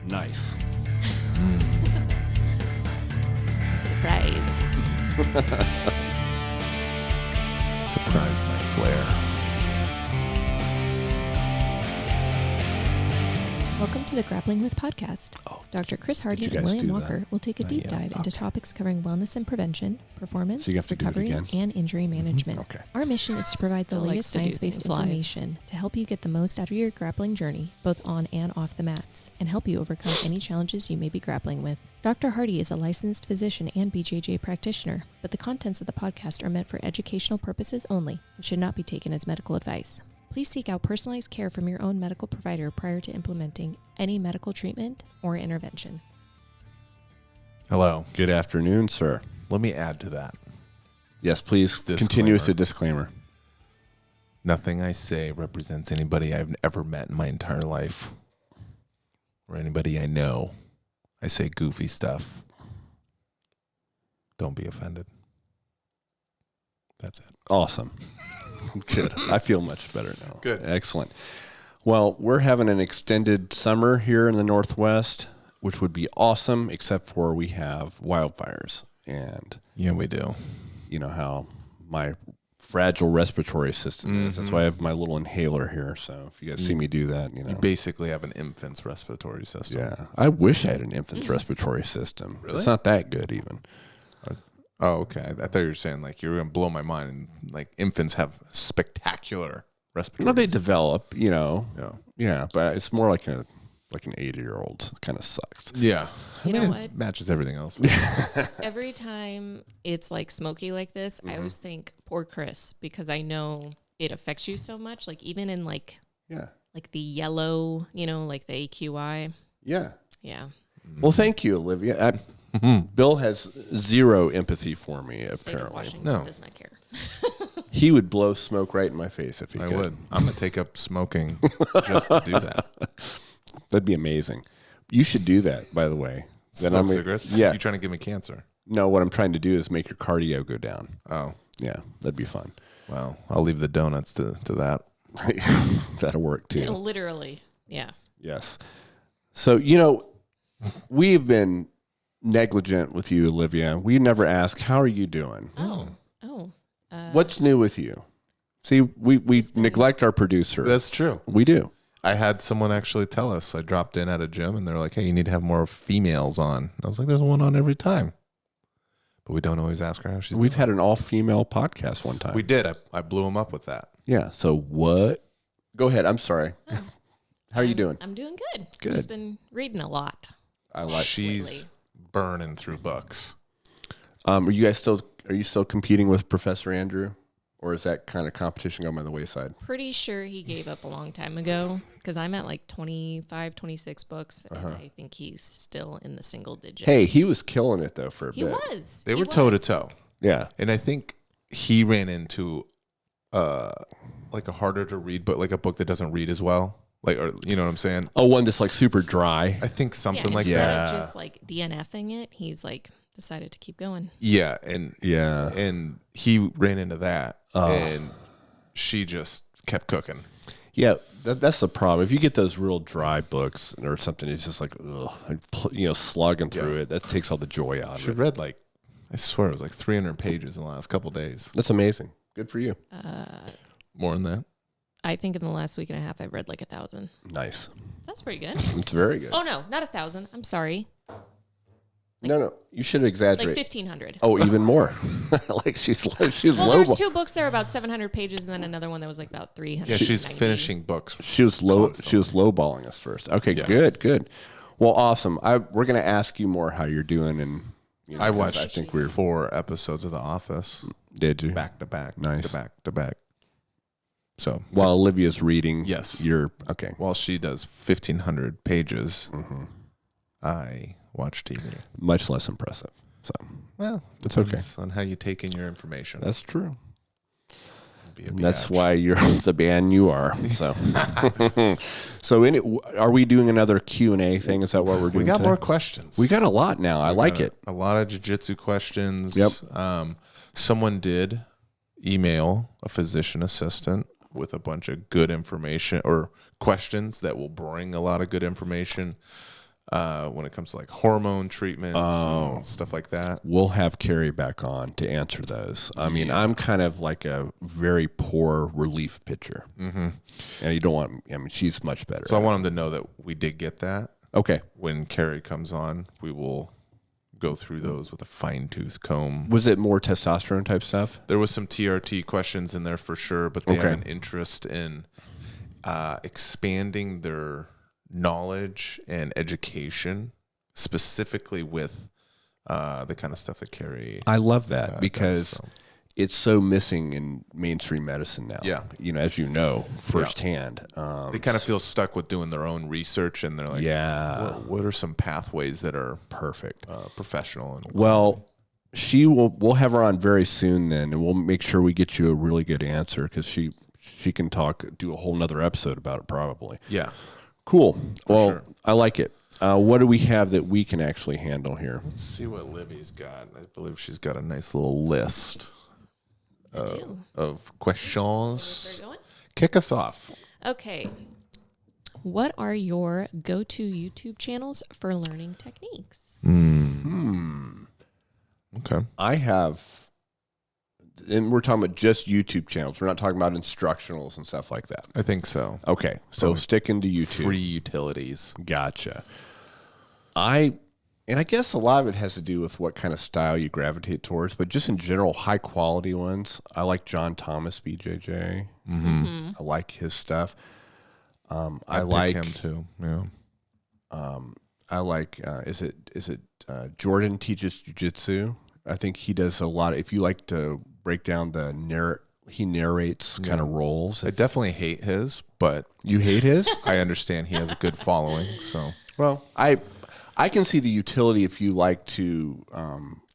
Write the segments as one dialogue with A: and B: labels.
A: Nice.
B: Surprise.
C: Surprise my flair.
B: Welcome to the Grappling With podcast. Dr. Chris Hardy and William Walker will take a deep dive into topics covering wellness and prevention, performance, recovery, and injury management.
A: Okay.
B: Our mission is to provide the latest science-based information to help you get the most out of your grappling journey, both on and off the mats, and help you overcome any challenges you may be grappling with. Dr. Hardy is a licensed physician and BJJ practitioner, but the contents of the podcast are meant for educational purposes only and should not be taken as medical advice. Please seek out personalized care from your own medical provider prior to implementing any medical treatment or intervention.
C: Hello.
A: Good afternoon, sir.
C: Let me add to that.
A: Yes, please continue with the disclaimer.
C: Nothing I say represents anybody I've ever met in my entire life or anybody I know. I say goofy stuff. Don't be offended. That's it.
A: Awesome. Good. I feel much better now.
C: Good.
A: Excellent. Well, we're having an extended summer here in the Northwest, which would be awesome, except for we have wildfires. And
C: yeah, we do.
A: You know how my fragile respiratory system is. That's why I have my little inhaler here. So if you guys see me do that, you
C: basically have an infant's respiratory system.
A: Yeah. I wish I had an infant's respiratory system.
C: Really?
A: It's not that good even.
C: Oh, okay. I thought you were saying like you were going to blow my mind. And, like infants have spectacular respiratory.
A: No, they develop,
C: Yeah.
A: Yeah, but it's more like an 80-year-old. Kind of sucks.
C: Yeah.
B: You know
C: It
B: what?
C: matches everything else.
B: Every time it's like smoky like this, I always think, poor Chris, because I know it affects you so much. Like even in like the yellow, like the AQI.
A: Yeah.
B: Yeah.
A: Well, thank you, Olivia. Bill has zero empathy for me,
B: State of
A: apparently.
B: Washington does not care.
A: He would blow smoke right in my face if he could.
C: I would. I'm going to take up smoking just to do that.
A: That'd be amazing. You should do that, by the way.
C: Smoke cigarettes?
A: Yeah.
C: You trying to give me cancer?
A: No, what I'm trying to do is make your cardio go down.
C: Oh.
A: Yeah, that'd be fun.
C: Well, I'll leave the donuts to that.
A: That'll work, too.
B: Literally, yeah.
A: Yes. So, we've been negligent with you, Olivia. We never ask, how are you doing?
B: Oh.
A: What's new with you? See, we neglect our producer.
C: That's true.
A: We do.
C: I had someone actually tell us. I dropped in at a gym, and they're like, hey, you need to have more females on. And I was like, there's one on every time. But we don't always ask her how she's doing.
A: We've had an all-female podcast one time.
C: We did. I blew him up with that.
A: Yeah. So what? Go ahead. I'm sorry.
B: Oh.
A: How are you doing?
B: I'm doing good.
A: Good.
B: Just been reading a lot.
C: She's burning through books.
A: Are you still competing with Professor Andrew? Or is that kind of competition going by the wayside?
B: Pretty sure he gave up a long time ago because I'm at like 25, 26 books. And I think he's still in the single digits.
A: Hey, he was killing it, though, for a bit.
B: He was.
C: They were toe-to-toe.
A: Yeah.
C: And I think he ran into like a harder to read book, like a book that doesn't read as well. Like, or you know what I'm saying?
A: Oh, one that's like super dry.
C: I think something like that.
B: Instead of just like DNFing it, he's like decided to keep going.
C: Yeah. And he ran into that. And she just kept cooking.
A: Yeah, that's the problem. If you get those real dry books or something, it's just like, slugging through it. That takes all the joy out of
C: She
A: it.
C: read I swear it was like 300 pages in the last couple of days.
A: That's amazing. Good for you.
C: More than that?
B: I think in the last week and a half, I've read like 1,000.
A: Nice.
B: That's pretty good.
A: It's very good.
B: Oh, no, not 1,000. I'm sorry.
A: No, you should exaggerate.
B: Like 1,500.
A: Oh, even more. Like she's
B: well,
A: low.
B: there's two books that are about 700 pages, and then another one that was like about 300.
C: Yeah, she's finishing books.
A: She was lowballing us first. Okay,
C: yes.
A: Good. Well, awesome. We're gonna ask you more how you're doing, and
C: I watched. I think 4 episodes of The Office.
A: Did you?
C: Back to back.
A: Nice.
C: To back. So
A: while Olivia's reading,
C: yes,
A: you're okay.
C: While she does 1,500 pages, I watch TV.
A: Much less impressive. So,
C: well,
A: it's okay
C: on how you take in your information.
A: That's true. That's why you're the band you are. So, are we doing another Q&A thing? Is that what we're doing?
C: We got
A: today?
C: more questions.
A: We got a lot now. I like it.
C: A lot of jiu-jitsu questions.
A: Yep.
C: Someone did email a physician assistant with a bunch of good information or questions that will bring a lot of good information. when it comes to like hormone treatments and stuff like that.
A: We'll have Carrie back on to answer those. I mean, I'm kind of like a very poor relief pitcher. Mm-hmm. And you don't want, I mean, she's much better.
C: So I want them to know that we did get that.
A: Okay.
C: When Carrie comes on, we will go through those with a fine-tooth comb.
A: Was it more testosterone type stuff?
C: There was some TRT questions in there for sure, but they have an interest in expanding their knowledge and education, specifically with the kind of stuff that Carrie.
A: I love that because it's so missing in mainstream medicine now.
C: Yeah,
A: as you know firsthand.
C: They kind of feel stuck with doing their own research, and they're like, what are some pathways that are
A: perfect,
C: professional? And
A: well, we'll have her on very soon then, and we'll make sure we get you a really good answer because she can do a whole nother episode about it probably.
C: Yeah.
A: Cool. Well, I like it. What do we have that we can actually handle here?
C: Let's see what Libby's got. I believe she's got a nice little list of questions. Kick us off.
B: Okay. What are your go-to YouTube channels for learning techniques?
C: Okay.
A: I have, and we're talking about just YouTube channels. We're not talking about instructionals and stuff like that.
C: I think so.
A: Okay. So sticking to YouTube.
C: Free utilities.
A: Gotcha. And I guess a lot of it has to do with what kind of style you gravitate towards, but just in general, high quality ones. I like John Thomas, BJJ. Mm-hmm. I like his stuff. I like
C: him too. Yeah.
A: I like. Is it Jordan teaches jiu-jitsu? I think he does a lot. If you like to break down he narrates kind of roles.
C: I definitely hate his, but
A: you hate his.
C: I understand he has a good following. So
A: I can see the utility if you like to.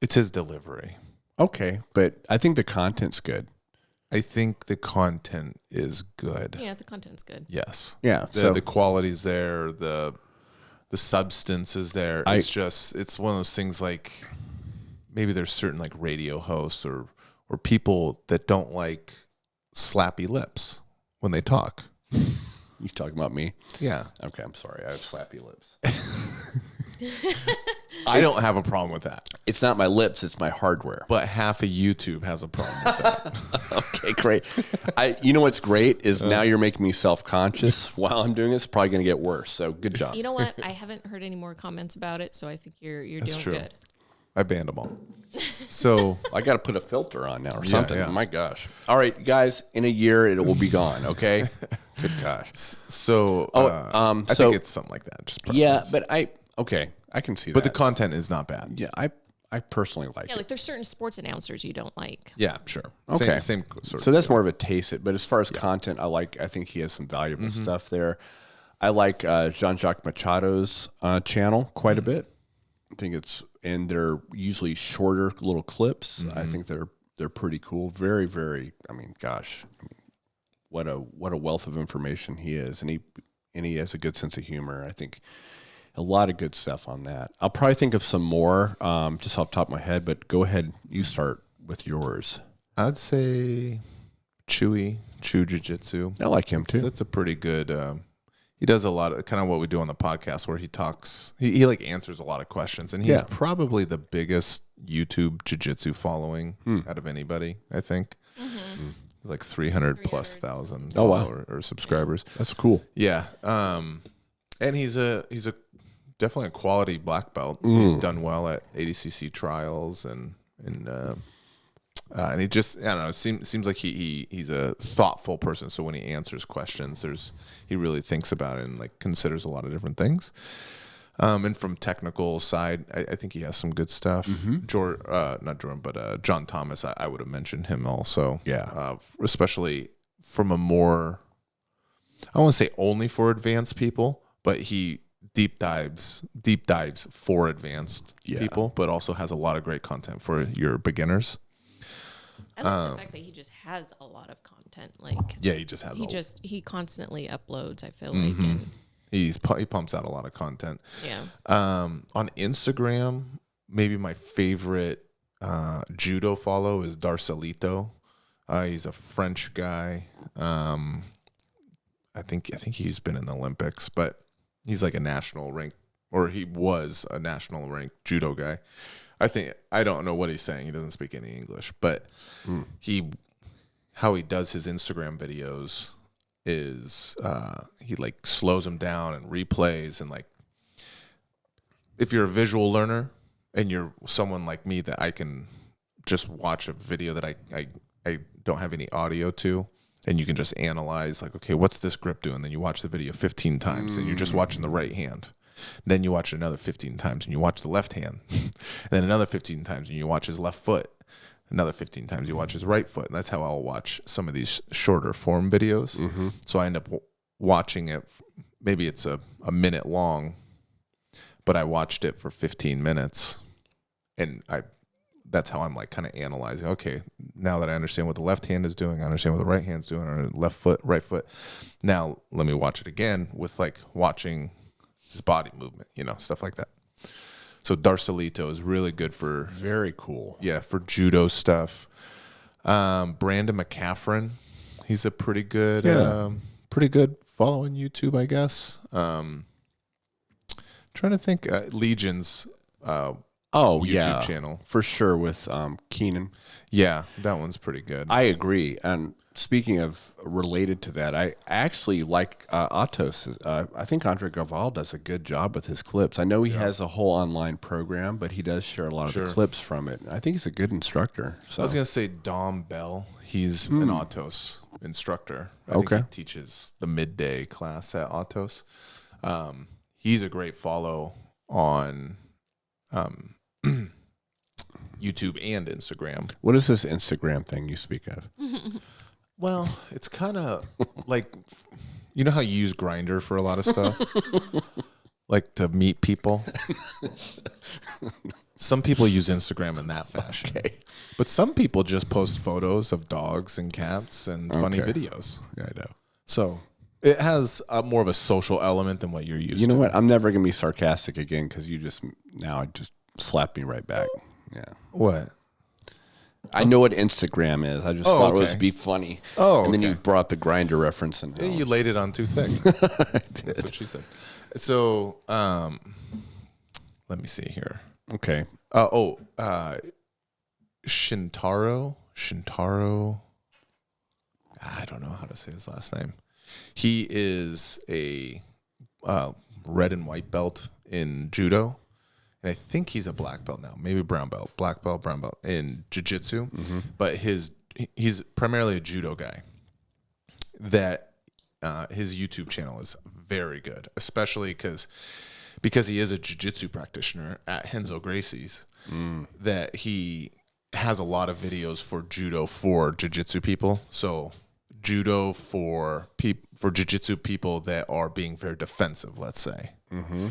C: It's his delivery.
A: Okay, but I think the content's good.
C: I think the content is good.
B: Yeah, the content's good.
C: Yes.
A: Yeah.
C: The quality's there. The substance is there. It's one of those things like maybe there's certain like radio hosts or people that don't like slappy lips when they talk.
A: You talking about me?
C: Yeah.
A: Okay, I'm sorry. I have slappy lips.
C: I don't have a problem with that.
A: It's not my lips, it's my hardware.
C: But half of YouTube has a problem with that.
A: Okay, great. You know what's great is now you're making me self-conscious while I'm doing this. It's probably going to get worse. So good job.
B: You know what? I haven't heard any more comments about it, so I think you're
C: That's
B: doing
C: true.
B: good.
C: I banned them all. So
A: I got to put a filter on now or something.
C: Yeah.
A: Oh my gosh. All right, guys, in a year it will be gone, okay? Good gosh.
C: So I think it's something like that. Just
A: preference. Yeah, but I can see that.
C: But the content is not bad.
A: Yeah, I personally like it.
B: Yeah, like there's certain sports announcers you don't like.
C: Yeah, sure.
A: Okay.
C: Same sort
A: so that's more of a taste it. But as far as content, I think he has some valuable stuff there. I like Jean-Jacques Machado's channel quite a bit. I think and they're usually shorter little clips. I think they're pretty cool. Very, very, gosh, what a wealth of information he is. And he has a good sense of humor. I think a lot of good stuff on that. I'll probably think of some more just off the top of my head, but go ahead. You start with yours.
C: I'd say Chew Jiu-Jitsu.
A: I like him too.
C: That's a pretty good. He does a lot of kind of what we do on the podcast where he talks. He like answers a lot of questions, and he's probably the biggest YouTube jiu-jitsu following out of anybody. I think like 300,000+ or subscribers.
A: That's cool.
C: Yeah, and he's definitely a quality black belt. He's done well at ADCC trials and he just, I don't know, it seems like he's a thoughtful person. So when he answers questions, he really thinks about it and like considers a lot of different things. And from technical side, I think he has some good stuff. Not Jordan, but John Thomas, I would have mentioned him also.
A: Yeah.
C: Especially from a more, I don't want to say only for advanced people, but he deep dives for advanced people, but also has a lot of great content for your beginners.
B: I like the fact that he just has a lot of content.
C: He just has.
B: He constantly uploads. I feel like
C: he pumps out a lot of content.
B: Yeah.
C: On Instagram, maybe my favorite judo follow is Darcelito. He's a French guy. I think he's been in the Olympics, but he's like a national ranked or he was a national ranked judo guy. I don't know what he's saying. He doesn't speak any English, but how he does his Instagram videos is he like slows them down and replays, and like if you're a visual learner and you're someone like me that I can just watch a video that I don't have any audio to, and you can just analyze like, okay, what's this grip doing? Then you watch the video 15 times and you're just watching the right hand. Then you watch it another 15 times and you watch the left hand. And then another 15 times and you watch his left foot. Another 15 times you watch his right foot. And that's how I'll watch some of these shorter form videos. So I end up watching it. Maybe it's a minute long, but I watched it for 15 minutes. And that's how I'm like kind of analyzing. Okay, now that I understand what the left hand is doing, I understand what the right hand's doing, or left foot, right foot. Now let me watch it again with like watching his body movement, stuff like that. So Darcelito is really good for
A: Very cool.
C: Yeah, for judo stuff. Brandon McCaffrin, he's a pretty good follow on YouTube, I guess. Trying to think, Legion's YouTube channel
A: for sure with Keenan.
C: Yeah, that one's pretty good.
A: I agree. And speaking of related to that, I actually like Atos. I think Andre Gaval does a good job with his clips. I know he has a whole online program, but he does share a lot of the clips from it. I think he's a good instructor. So.
C: I was going to say Dom Bell. He's an Atos instructor. I think he teaches the midday class at Atos. He's a great follow on YouTube and Instagram.
A: What is this Instagram thing you speak of?
C: Well, it's kind of like, you know how you use Grindr for a lot of stuff? Like to meet people? Some people use Instagram in that fashion. Okay. But some people just post photos of dogs and cats and funny videos.
A: Yeah, I know.
C: So it has more of a social element than what you're used to.
A: You know what? I'm never going to be sarcastic again because you just slapped me right back. Yeah.
C: What?
A: I know what Instagram is. I just thought it was be funny.
C: Oh,
A: and then you brought the Grindr reference in.
C: You laid it on too thick.
A: I did.
C: That's what she said. So, let me see here.
A: Okay.
C: Shintaro. I don't know how to say his last name. He is a red and white belt in judo. And I think he's a black belt now, maybe brown belt, black belt, brown belt in jiu-jitsu. But he's primarily a judo guy. That his YouTube channel is very good, especially because he is a jiu-jitsu practitioner at Renzo Gracie's. That he has a lot of videos for judo for jiu-jitsu people. So judo for jiu-jitsu people that are being very defensive, let's say.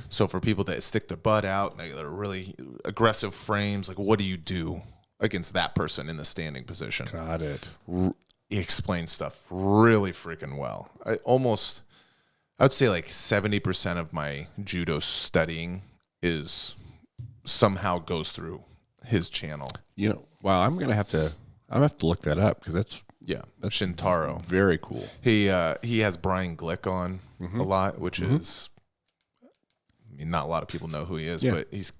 C: So for people that stick their butt out, they're really aggressive frames, like what do you do against that person in the standing position?
A: Got it.
C: He explains stuff really freaking well. I would say like 70% of my judo studying somehow goes through his channel.
A: Wow, I'm gonna have to look that up because that's
C: Shintaro.
A: Very cool.
C: He has Brian Glick on a lot, which is, not a lot of people know who he is, but he's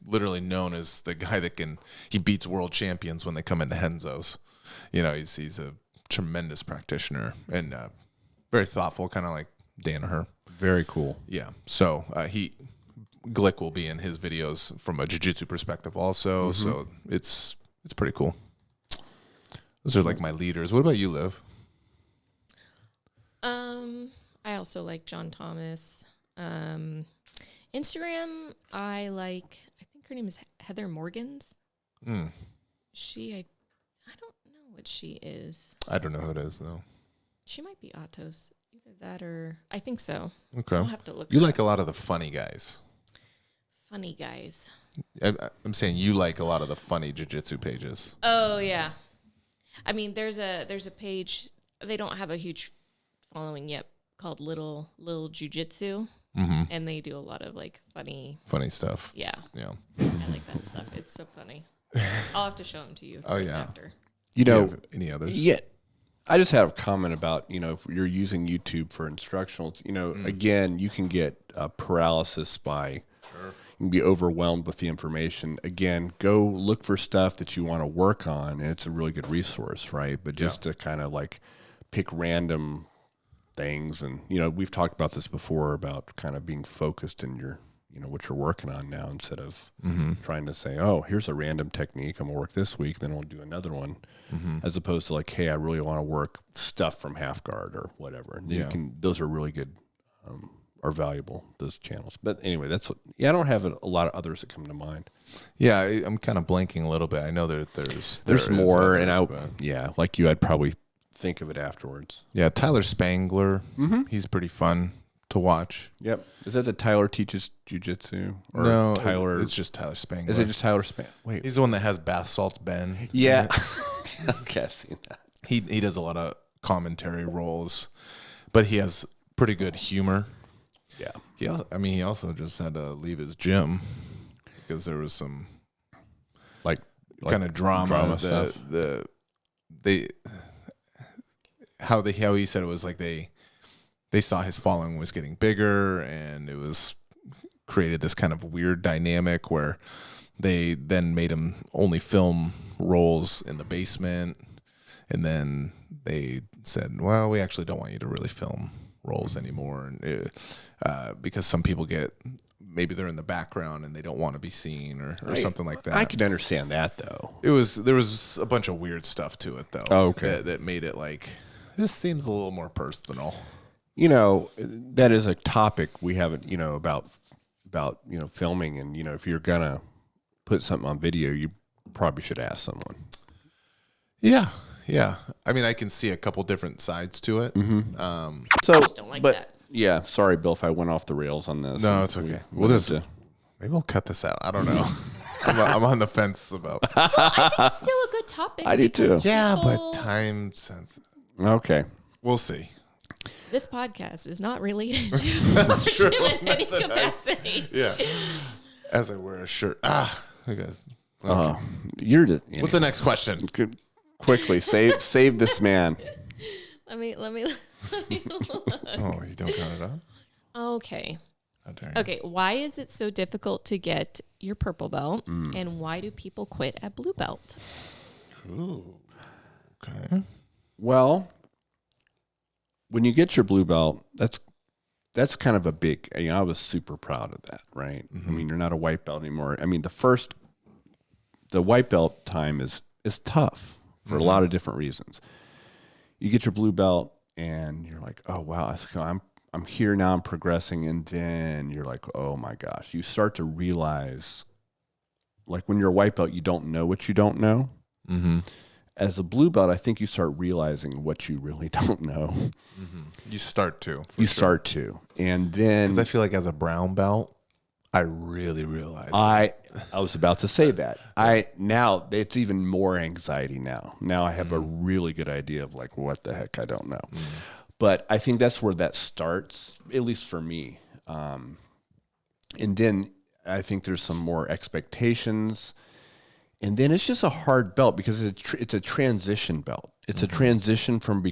C: literally known as the guy that he beats world champions when they come into Renzo's. He's a tremendous practitioner and very thoughtful, kind of like Danaher.
A: Very cool.
C: Yeah. So Glick will be in his videos from a jiu-jitsu perspective also. So it's pretty cool. Those are like my leaders. What about you, Liv?
B: I also like John Thomas. Instagram, I think her name is Heather Morgans. I don't know what she is.
C: I don't know who it is, though.
B: She might be Atos. Either that or, I think so.
C: Okay.
B: I'll have to look.
C: You like a lot of the funny guys.
B: Funny guys.
C: I'm saying you like a lot of the funny jiu-jitsu pages.
B: Oh, yeah. I mean, there's a page, they don't have a huge following yet, called Little Jiu-Jitsu. And they do a lot of like funny
C: stuff.
B: Yeah.
C: I
B: like that stuff. It's so funny. I'll have to show them to you. After.
C: Do you have any others?
A: Yeah. I just have a comment about, if you're using YouTube for instructionals, again, you can get paralysis by, you can be overwhelmed with the information. Again, go look for stuff that you want to work on, and it's a really good resource, right? But just to kind of like pick random things, and, we've talked about this before about kind of being focused in your, what you're working on now, instead of trying to say, oh, here's a random technique I'm gonna work this week, then I'll do another one, as opposed to like, hey, I really want to work stuff from half guard or whatever. And those are really good, are valuable, those channels. But anyway, I don't have a lot of others that come to mind.
C: Yeah, I'm kind of blanking a little bit. I know there's
A: more,
C: others,
A: and like you, I'd probably think of it afterwards.
C: Yeah, Tyler Spangler, he's pretty fun to watch.
A: Yep. Is that the Tyler teaches jiu-jitsu? Or
C: no,
A: Tyler.
C: It's just Tyler Spangler.
A: Is it just Tyler Spangler? Wait.
C: He's the one that has Bath Salts Ben.
A: Yeah. Okay, I've seen that.
C: He does a lot of commentary roles, but he has pretty good humor.
A: Yeah.
C: He also just had to leave his gym because there was some
A: like
C: kind of drama
A: stuff.
C: How he said it was like they saw his following was getting bigger, and it was created this kind of weird dynamic where they then made him only film roles in the basement, and then they said, well, we actually don't want you to really film roles anymore, and because some people maybe they're in the background and they don't want to be seen or something like that.
A: I could understand that, though.
C: There was a bunch of weird stuff to it, though.
A: Oh, okay.
C: That made it like, this seems a little more personal.
A: That is a topic we haven't, about filming, and, if you're going to put something on video, you probably should ask someone.
C: Yeah. Yeah. I mean, I can see a couple different sides to it.
B: I just don't like that.
A: Yeah, sorry, Bill, if I went off the rails on this.
C: No, it's okay. Maybe we'll cut this out. I don't know. I'm on the fence about.
B: Well, I think it's still a good topic.
A: I do too.
C: Yeah, but time sensitive.
A: Okay.
C: We'll see.
B: This podcast is not related to in any capacity.
C: Yeah. As I wear a shirt. I guess. Okay. What's the next question?
A: Quickly, save this man.
B: Let me look.
C: Oh, you don't count it up?
B: Okay.
C: How dare you?
B: Okay, why is it so difficult to get your purple belt, and why do people quit at blue belt?
C: Ooh. Okay.
A: Well, when you get your blue belt, that's kind of a big, I was super proud of that, right? I mean, you're not a white belt anymore. I mean, the white belt time is tough for a lot of different reasons. You get your blue belt and you're like, oh wow, I'm here now, I'm progressing, and then you're like, oh my gosh, you start to realize, like when you're a white belt, you don't know what you don't know. As a blue belt, I think you start realizing what you really don't know.
C: You start to.
A: Start to, and then
C: because I feel like as a brown belt, I really realize.
A: I was about to say that. Now it's even more anxiety now. Now I have a really good idea of like what the heck I don't know. But I think that's where that starts, at least for me. And then I think there's some more expectations. And then it's just a hard belt because it's a transition belt. It's a transition from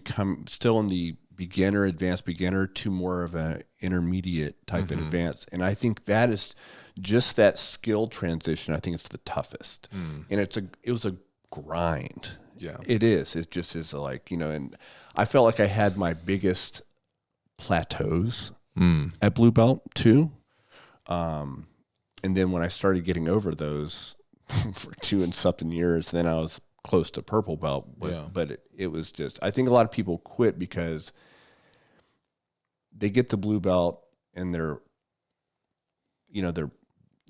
A: still in the beginner, advanced beginner, to more of an intermediate type of advanced. And I think that is just that skill transition. I think it's the toughest. And it was a grind.
C: Yeah,
A: it is. It just is and I felt like I had my biggest plateaus at blue belt too. And then when I started getting over those for 2 and something years, then I was close to purple belt. But it was just, I think a lot of people quit because they get the blue belt and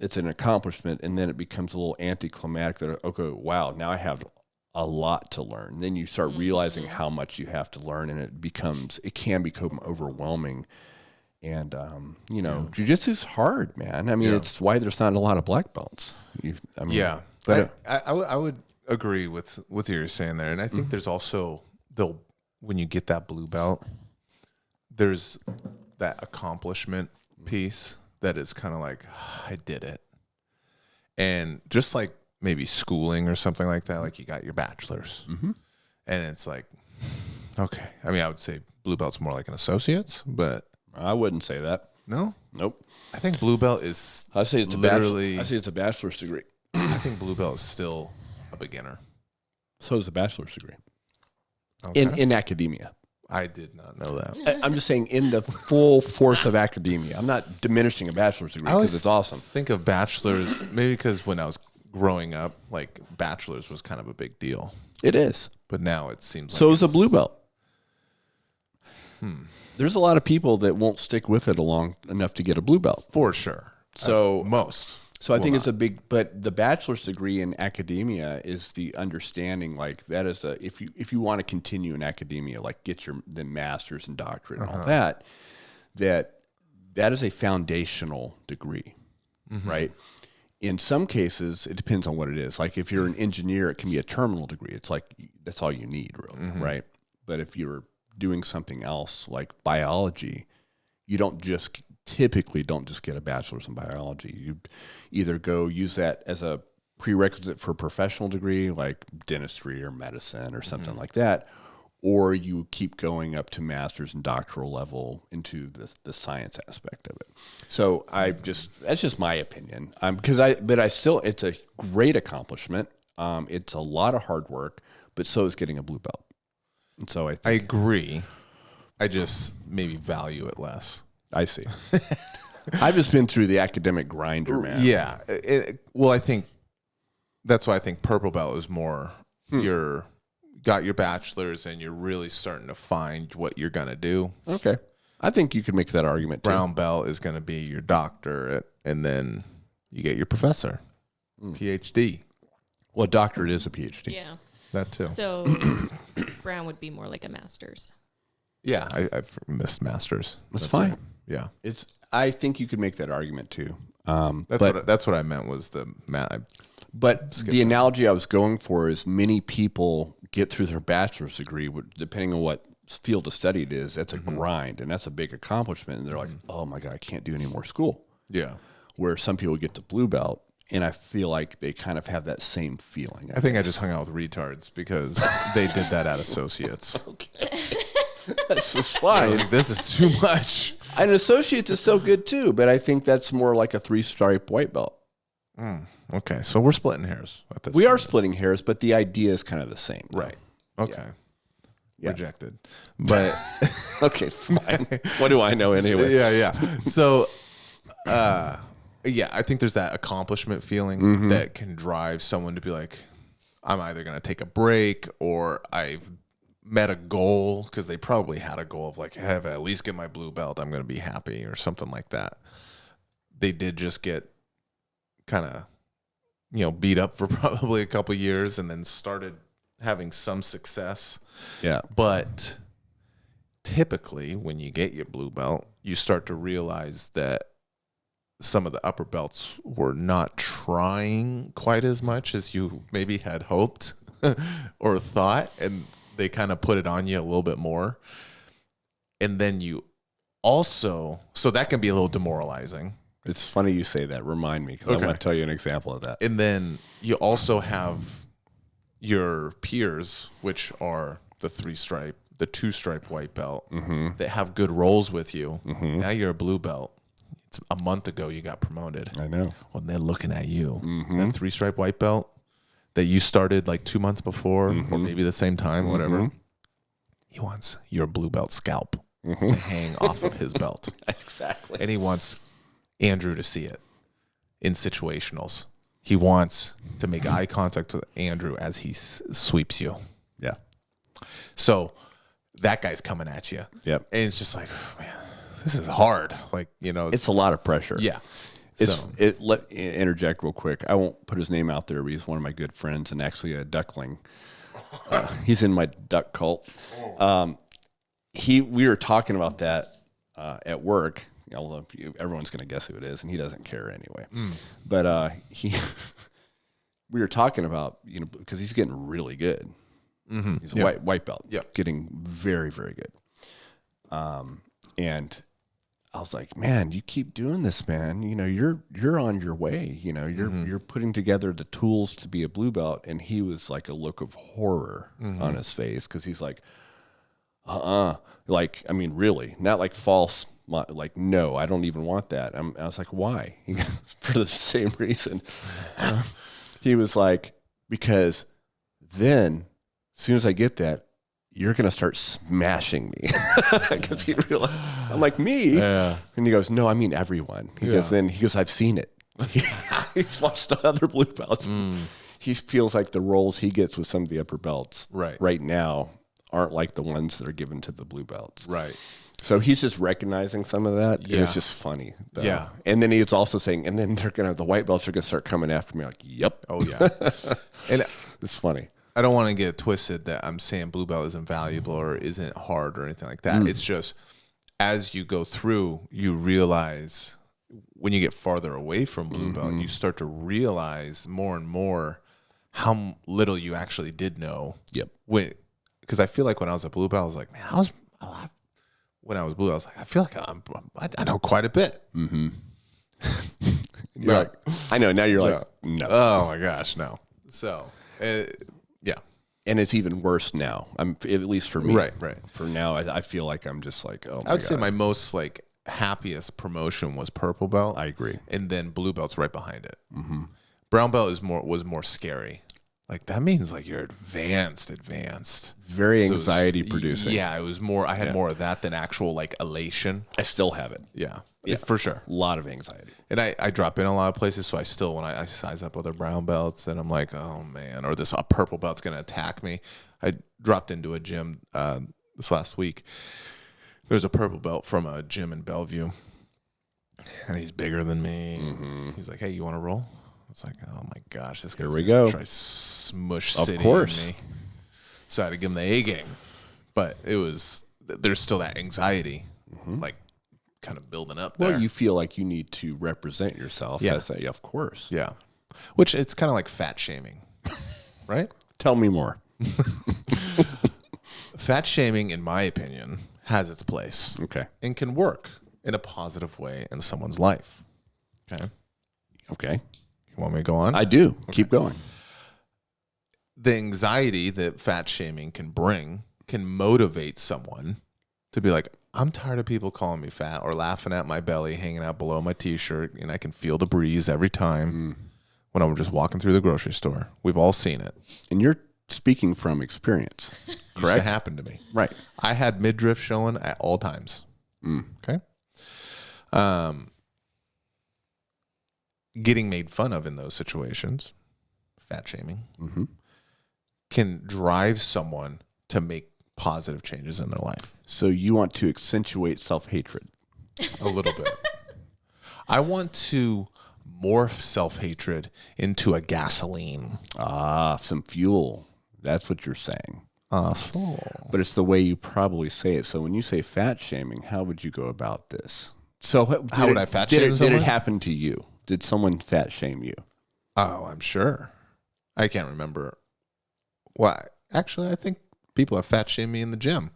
A: it's an accomplishment, and then it becomes a little anticlimactic. That, okay, wow, now I have a lot to learn. Then you start realizing how much you have to learn, and it can become overwhelming. And jiu-jitsu is hard, man. I mean, it's why there's not a lot of black belts.
C: But I would agree with what you're saying there, and I think there's also when you get that blue belt, there's that accomplishment piece that is kind of like, I did it. And just like maybe schooling or something like that, like you got your bachelor's, and it's like, Okay. I mean, I would say blue belt's more like an associate's, but
A: I wouldn't say that.
C: no.
A: Nope.
C: I think blue belt is
A: I say it's
C: literally.
A: I say it's a bachelor's degree.
C: I think blue belt is still a beginner.
A: So is a bachelor's degree
C: Okay.
A: in academia.
C: I did not know that.
A: I'm just saying in the full force of academia. I'm not diminishing a bachelor's degree because it's awesome.
C: Think of bachelor's, maybe because when I was growing up, like bachelor's was kind of a big deal.
A: It is.
C: But now it seems like
A: So is a blue belt. There's a lot of people that won't stick with it long enough to get a blue belt.
C: For sure.
A: So
C: Most.
A: So I think it's a big, but the bachelor's degree in academia is the understanding, like that is a, if you want to continue in academia, like get the master's and doctorate and all that is a foundational degree, right? In some cases, it depends on what it is. Like if you're an engineer, it can be a terminal degree. It's like, that's all you need really, right? But if you're doing something else like biology, you typically don't just get a bachelor's in biology. You either go use that as a prerequisite for a professional degree like dentistry or medicine or something like that, or you keep going up to master's and doctoral level into the science aspect of it. So that's just my opinion. But it's a great accomplishment. It's a lot of hard work, but so is getting a blue belt. And so I
C: agree. I just maybe value it less.
A: I see. I've just been through the academic grinder, man.
C: Yeah. I think that's why I think purple belt is more you're got your bachelor's and you're really starting to find what you're going to do.
A: Okay. I think you could make that argument too.
C: Brown belt is going to be your doctorate, and then you get your professor, PhD.
A: Well, doctorate is a PhD.
B: Yeah.
C: That too.
B: So brown would be more like a master's.
C: Yeah, I've missed masters.
A: That's fine.
C: Right. Yeah,
A: I think you could make that argument too.
C: That's what I meant was
A: But the analogy I was going for is many people get through their bachelor's degree, depending on what field of study it is. That's a grind, and that's a big accomplishment. And they're like, "Oh my God, I can't do any more school."
C: Yeah.
A: Where some people get to blue belt, and I feel like they kind of have that same feeling.
C: I think I just hung out with retards because they did that at associates.
A: Okay. This is fine.
C: Like, this is too much.
A: An associate is so good too, but I think that's more like a 3-stripe white belt.
C: Okay, so we're splitting hairs at this
A: We
C: point.
A: are splitting hairs, but the idea is kind of the same.
C: Right. Okay.
A: Yeah.
C: Rejected. But
A: okay, fine. What do I know anyway?
C: Yeah. So I think there's that accomplishment feeling that can drive someone to be like, I'm either going to take a break or I've met a goal, because they probably had a goal of like, hey, if I at least get my blue belt, I'm going to be happy or something like that. They did just get kind of, beat up for probably a couple years and then started having some success.
A: Yeah.
C: But typically when you get your blue belt, you start to realize that some of the upper belts were not trying quite as much as you maybe had hoped or thought, and they kind of put it on you a little bit more. And then you also, so that can be a little demoralizing.
A: It's funny you say that. Remind me, because I want to tell you an example of that.
C: And then you also have your peers, which are the 2-stripe white belt, that have good roles with you. Now you're a blue belt. It's a month ago you got promoted.
A: I know.
C: Well, they're looking at you. That 3-stripe white belt that you started like 2 months before, or maybe the same time, whatever. He wants your blue belt scalp to hang off of his belt.
A: Exactly.
C: And he wants Andrew to see it in situationals. He wants to make eye contact with Andrew as he sweeps you.
A: Yeah.
C: So that guy's coming at you.
A: Yep.
C: And it's just like, man, this is hard. Like,
A: it's a lot of pressure.
C: Yeah.
A: Let interject real quick. I won't put his name out there, but he's one of my good friends and actually a duckling. He's in my duck cult. We were talking about that at work. Although everyone's going to guess who it is, and he doesn't care anyway. But we were talking about, because he's getting really good. He's a white belt, getting very, very good. And I was like, man, you keep doing this, man. You're on your way. You're putting together the tools to be a blue belt. And he was like a look of horror on his face, because he's like, Like, I mean, really, not like false. Like, no, I don't even want that. I was like, why? For the same reason. He was like, because then as soon as I get that, you're going to start smashing me. Because he realized, I'm like, me?
C: Yeah.
A: And he goes, no, I mean everyone. He goes, I've seen it. He's watched other blue belts. He feels like the roles he gets with some of the upper belts right now aren't like the ones that are given to the blue belts.
C: Right.
A: So he's just recognizing some of that. Yeah. It's just funny. Though.
C: Yeah.
A: And then he's also saying, and then the white belts are going to start coming after me. Like, yep.
C: Oh, yeah. And
A: it's funny.
C: I don't want to get it twisted that I'm saying blue belt isn't valuable or isn't hard or anything like that. It's just as you go through, you realize when you get farther away from blue belt, you start to realize more and more how little you actually did know.
A: Yep.
C: Because I feel like when I was a blue belt, I was like, man, when I was blue, I was like, I feel like I know quite a bit.
A: Mm-hmm. You're like, I know. Now you're like, no.
C: Oh my gosh, no. So, yeah.
A: And it's even worse now. At least for me.
C: Right.
A: For now, I feel like I'm just like, oh my God.
C: I would say my most like happiest promotion was purple belt.
A: I agree.
C: And then blue belt's right behind it. Mm-hmm. Brown belt was more scary. Like that means like you're advanced.
A: Very anxiety producing.
C: Yeah, it was more. I had more of that than actual like elation.
A: I still have it.
C: Yeah, for sure.
A: A lot of anxiety.
C: And I drop in a lot of places, so I still when I size up other brown belts, and I'm like, oh man, or a purple belt's gonna attack me. I dropped into a gym this last week. There's a purple belt from a gym in Bellevue, and he's bigger than me. Mm-hmm. He's like, hey, you want to roll? I was like, oh my gosh, this guy's
A: Here we go.
C: Try smush
A: of
C: city
A: course.
C: in me. So I had to give him the A game, but there's still that anxiety, like kind of building up there.
A: Well, you feel like you need to represent yourself.
C: Yeah.
A: Of course.
C: Yeah, which it's kind of like fat shaming, right?
A: Tell me more.
C: Fat shaming, in my opinion, has its place.
A: Okay.
C: And can work in a positive way in someone's life. Okay. You want me to go on?
A: I do. Okay. Keep going.
C: The anxiety that fat shaming can bring can motivate someone to be like, I'm tired of people calling me fat or laughing at my belly hanging out below my t-shirt, and I can feel the breeze every time when I'm just walking through the grocery store. We've all seen it.
A: And you're speaking from experience, correct?
C: Used to happen to me.
A: Right.
C: I had midriff showing at all times. Okay. Getting made fun of in those situations, fat shaming, can drive someone to make positive changes in their life.
A: So you want to accentuate self-hatred?
C: A little bit. I want to morph self-hatred into a gasoline.
A: Some fuel. That's what you're saying.
C: So.
A: But it's the way you probably say it. So when you say fat shaming, how would you go about this? So
C: how would I fat shame someone?
A: Did it happen to you? Did someone fat shame you?
C: Oh, I'm sure. I can't remember. Why? Actually, I think people have fat shamed me in the gym.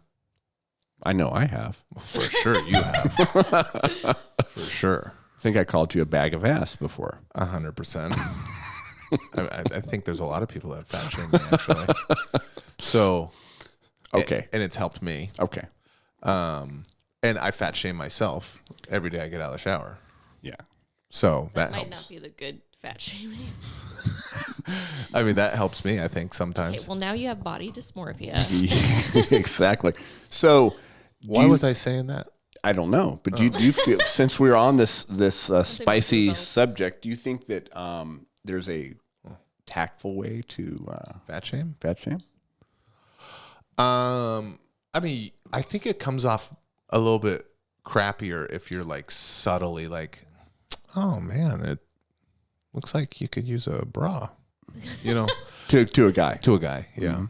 A: I know I have.
C: For sure you have. For sure.
A: I think I called you a bag of ass before.
C: 100%. I think there's a lot of people that have fat shamed me, actually. So,
A: okay.
C: And it's helped me.
A: Okay.
C: And I fat shame myself every day I get out of the shower.
A: Yeah.
C: So
B: that
C: helps.
B: might not be the good fat shaming.
C: I mean, that helps me, I think, sometimes.
B: Okay, well, now you have body dysmorphia.
A: Exactly. So
C: why was I saying that?
A: I don't know. But do you feel, since we're on this spicy subject, do you think that there's a tactful way to
C: fat shame?
A: Fat shame?
C: I mean, I think it comes off a little bit crappier if you're like subtly like, oh man, it looks like you could use a bra, you know,
A: to a guy,
C: yeah.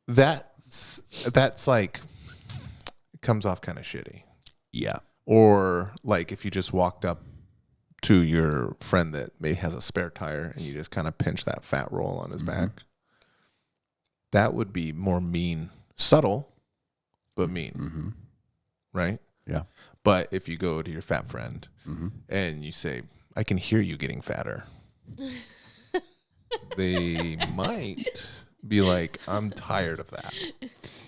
C: That's like, it comes off kind of shitty,
A: yeah.
C: Or like if you just walked up to your friend that maybe has a spare tire and you just kind of pinch that fat roll on his back, that would be more mean, subtle, but mean, right?
A: Yeah.
C: But if you go to your fat friend and you say, I can hear you getting fatter, they might be like, I'm tired of that.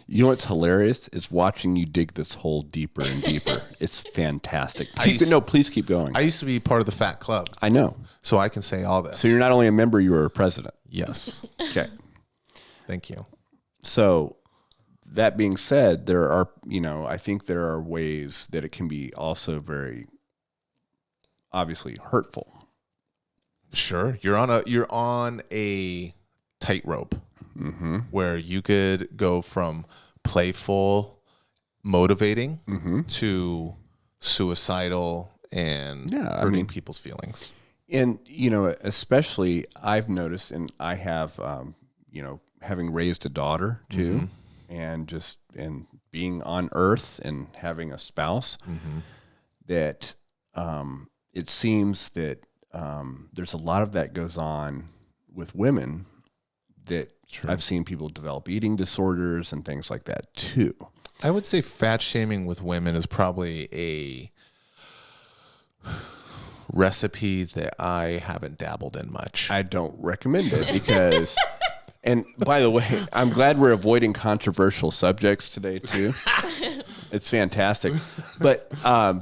A: You know what's hilarious is watching you dig this hole deeper and deeper. It's fantastic. Please keep going.
C: I used to be part of the Fat Club.
A: I know.
C: So I can say all this.
A: So you're not only a member, you were a president.
C: Yes.
A: Okay.
C: Thank you.
A: So that being said, there are, I think there are ways that it can be also very obviously hurtful.
C: Sure. You're on a tightrope where you could go from playful, motivating to suicidal and hurting people's feelings.
A: And, especially I've noticed, and I have, having raised a daughter too, and being on earth and having a spouse, that it seems that there's a lot of that goes on with women that I've seen people develop eating disorders and things like that too.
C: I would say fat shaming with women is probably a recipe that I haven't dabbled in much.
A: I don't recommend it because, and by the way, I'm glad we're avoiding controversial subjects today too. It's fantastic. But, I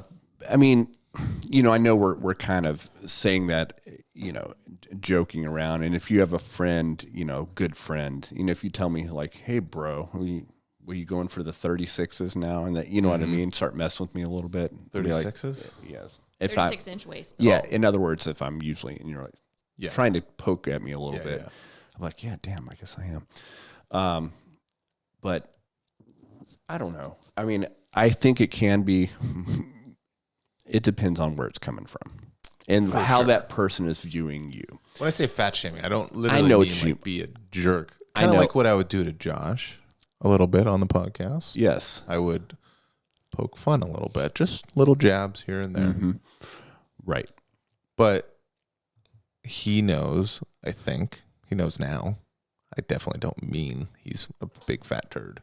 A: know we're kind of saying that, joking around. And if you have a friend, good friend, if you tell me like, hey bro, were you going for the 36s now? And that, what I mean? Start messing with me a little bit.
C: 36s?
A: Like, yes.
B: 36-inch waist.
A: Yeah. In other words, if I'm usually, and you're like trying to poke at me a little bit,
C: yeah.
A: I'm like, yeah, damn, I guess I am. But I don't know. I mean, I think it can be, it depends on where it's coming from and how that person is viewing you.
C: When I say fat shaming, I don't literally mean like be a jerk. Kind of like what I would do to Josh a little bit on the podcast.
A: Yes.
C: I would poke fun a little bit, just little jabs here and there.
A: Right.
C: But he knows, I think, he knows now. I definitely don't mean he's a big fat turd.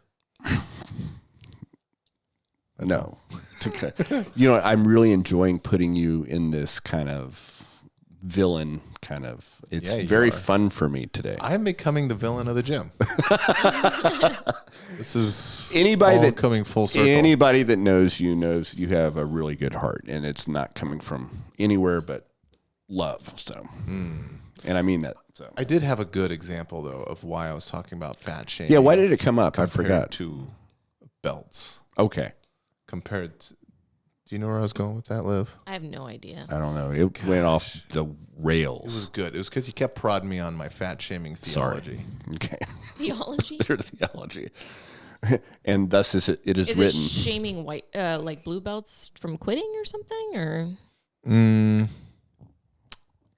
A: No. I'm really enjoying putting you in this kind of villain kind of. It's very fun for me today.
C: I'm becoming the villain of the gym. This is coming full circle.
A: Anybody that knows you have a really good heart, and it's not coming from anywhere but love. So, and I mean that. So
C: I did have a good example though of why I was talking about fat shaming.
A: Yeah, why did it come up? I forgot.
C: To belts.
A: Okay.
C: Compared to, do you know where I was going with that, Liv?
B: I have no idea.
A: I don't know. It went off the rails.
C: It was good. It was because you kept prodding me on my fat shaming theology.
A: Sorry. Okay.
B: Theology?
A: Theology. And thus it is written.
B: Is it shaming white, like blue belts from quitting or something? Or?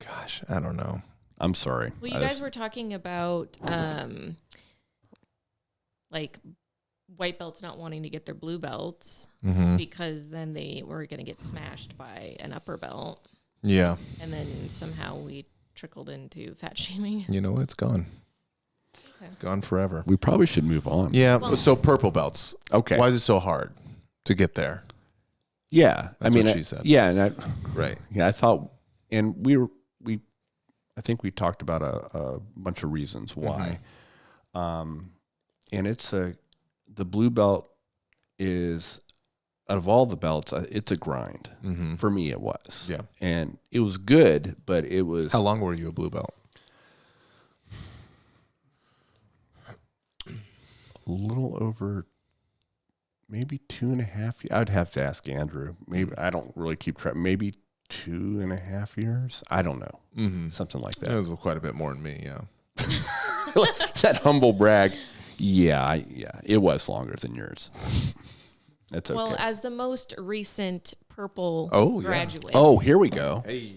C: Gosh, I don't know.
A: I'm sorry.
B: Well, you guys were talking about like white belts not wanting to get their blue belts because then they were going to get smashed by an upper belt.
C: Yeah.
B: And then somehow we trickled into fat shaming.
C: You know, it's gone.
B: Okay.
C: It's gone forever.
A: We probably should move on.
C: Yeah. Well, so purple belts.
A: Okay.
C: Why is it so hard to get there?
A: Yeah.
C: That's what she said.
A: Yeah. And
C: right.
A: Yeah. I thought, and I think we talked about a bunch of reasons why. And it's the blue belt is, out of all the belts, it's a grind. For me, it was.
C: Yeah. And
A: it was good, but it was.
C: How long were you a blue belt?
A: A little over maybe 2.5 years. I'd have to ask Andrew. Maybe I don't really keep track. Maybe 2.5 years. I don't know. Something like that.
C: It was quite a bit more than me. Yeah.
A: That humble brag. Yeah, it was longer than yours. That's okay.
B: Well, as the most recent purple graduate.
A: Oh, here we go.
C: Hey.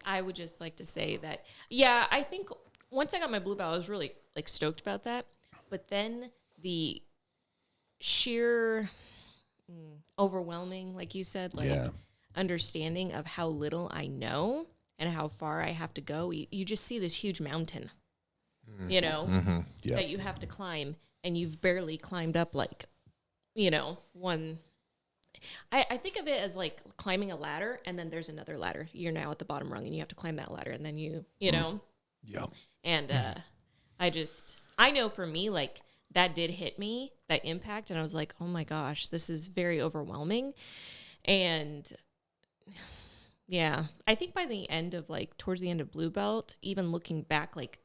B: I would just like to say that, yeah, I think once I got my blue belt, I was really like stoked about that. But then the sheer overwhelming, like you said, like understanding of how little I know and how far I have to go, you just see this huge mountain, you know, that you have to climb, and you've barely climbed up like, you know, one. I think of it as like climbing a ladder, and then there's another ladder. You're now at the bottom rung, and you have to climb that ladder, and then you know.
C: Yeah.
B: And I know for me, like, that did hit me, that impact, and I was like, oh my gosh, this is very overwhelming. And yeah, I think by the end of, like, towards the end of Blue Belt, even looking back, like,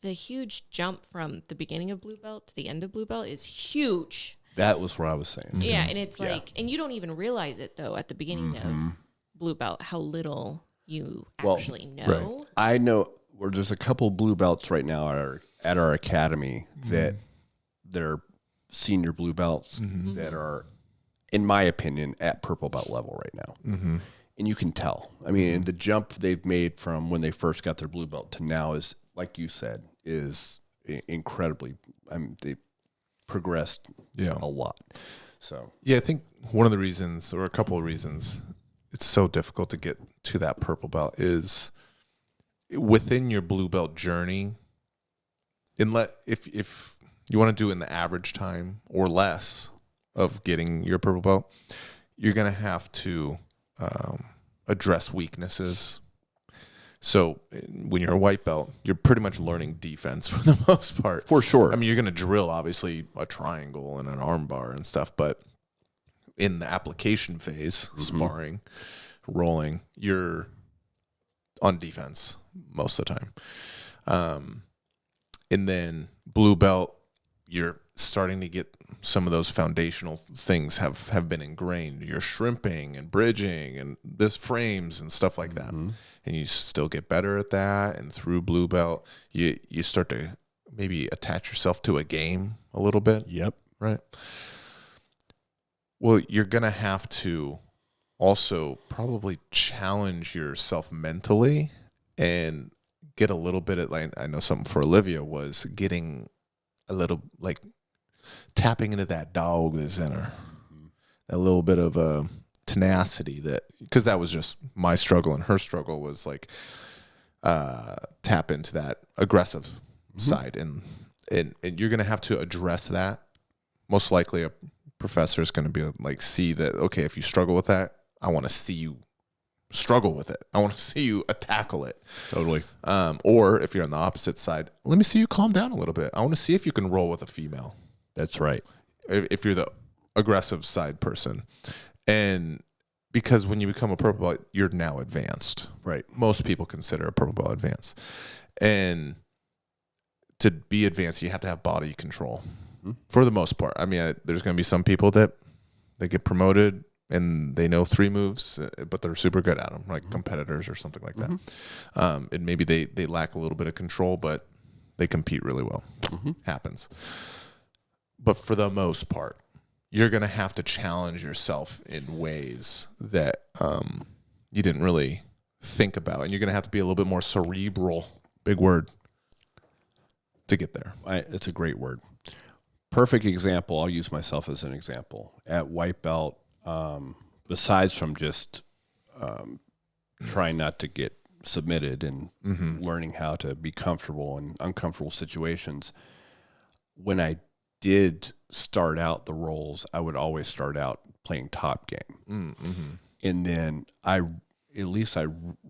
B: the huge jump from the beginning of Blue Belt to the end of Blue Belt is huge.
A: That was what I was saying.
B: Yeah, and it's like, and you don't even realize it, though, at the beginning of Blue Belt, how little you actually know.
C: Right.
A: I know where there's a couple blue belts right now at our academy that are senior blue belts that are, in my opinion, at purple belt level right now. And you can tell. I mean, the jump they've made from when they first got their blue belt to now is, like you said, is incredibly. I mean, they progressed a lot. So
C: yeah, I think one of the reasons, or a couple of reasons, it's so difficult to get to that purple belt is within your blue belt journey. If you want to do it in the average time or less of getting your purple belt, you're going to have to address weaknesses. So when you're a white belt, you're pretty much learning defense for the most part.
A: for sure.
C: I mean, you're going to drill, obviously, a triangle and an arm bar and stuff, but in the application phase, sparring, rolling, you're on defense most of the time. And then blue belt, you're starting to get some of those foundational things have been ingrained. You're shrimping and bridging and this frames and stuff like that. And you still get better at that. And through blue belt, you start to maybe attach yourself to a game a little bit.
A: Yep.
C: Right. Well, you're going to have to also probably challenge yourself mentally and get a little bit of, like, I know something for Olivia was getting a little, like, tapping into that dog that's in her, a little bit of a tenacity, that, because that was just my struggle, and her struggle was like tap into that aggressive side, and you're going to have to address that. Most likely a professor is going to be like, see that, okay, if you struggle with that, I want to see you struggle with it. I want to see you tackle it.
A: Totally.
C: Or if you're on the opposite side, let me see you calm down a little bit. I want to see if you can roll with a female.
A: That's right.
C: If you're the aggressive side person. And because when you become a purple belt, you're now advanced.
A: Right.
C: Most people consider a purple belt advanced. And to be advanced, you have to have body control for the most part. I mean, there's going to be some people that they get promoted and they know 3 moves, but they're super good at them, like competitors or something like that. And maybe they lack a little bit of control, but they compete really well. Happens. But for the most part, you're going to have to challenge yourself in ways that you didn't really think about. And you're going to have to be a little bit more cerebral, big word, to get there.
A: It's a great word. Perfect example. I'll use myself as an example. At white belt, besides from just trying not to get submitted and learning how to be comfortable in uncomfortable situations, when I did start out the roles, I would always start out playing top game. And then I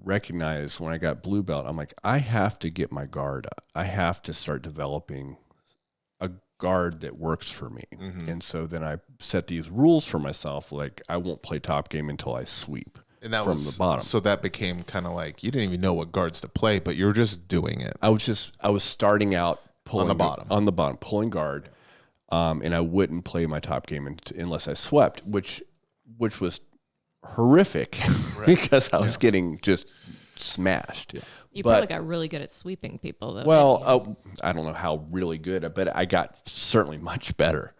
A: recognized when I got blue belt, I'm like, I have to get my guard up. I have to start developing a guard that works for me. And so then I set these rules for myself, like I won't play top game until I sweep.
C: And that
A: from
C: was
A: the bottom.
C: So that became kind of like, you didn't even know what guards to play, but you were just doing it.
A: I was starting out pulling on the bottom, pulling guard. And I wouldn't play my top game unless I swept, which was horrific because I was getting just smashed.
B: You probably got really good at sweeping people, though.
A: Well, I don't know how really good, but I got certainly much better.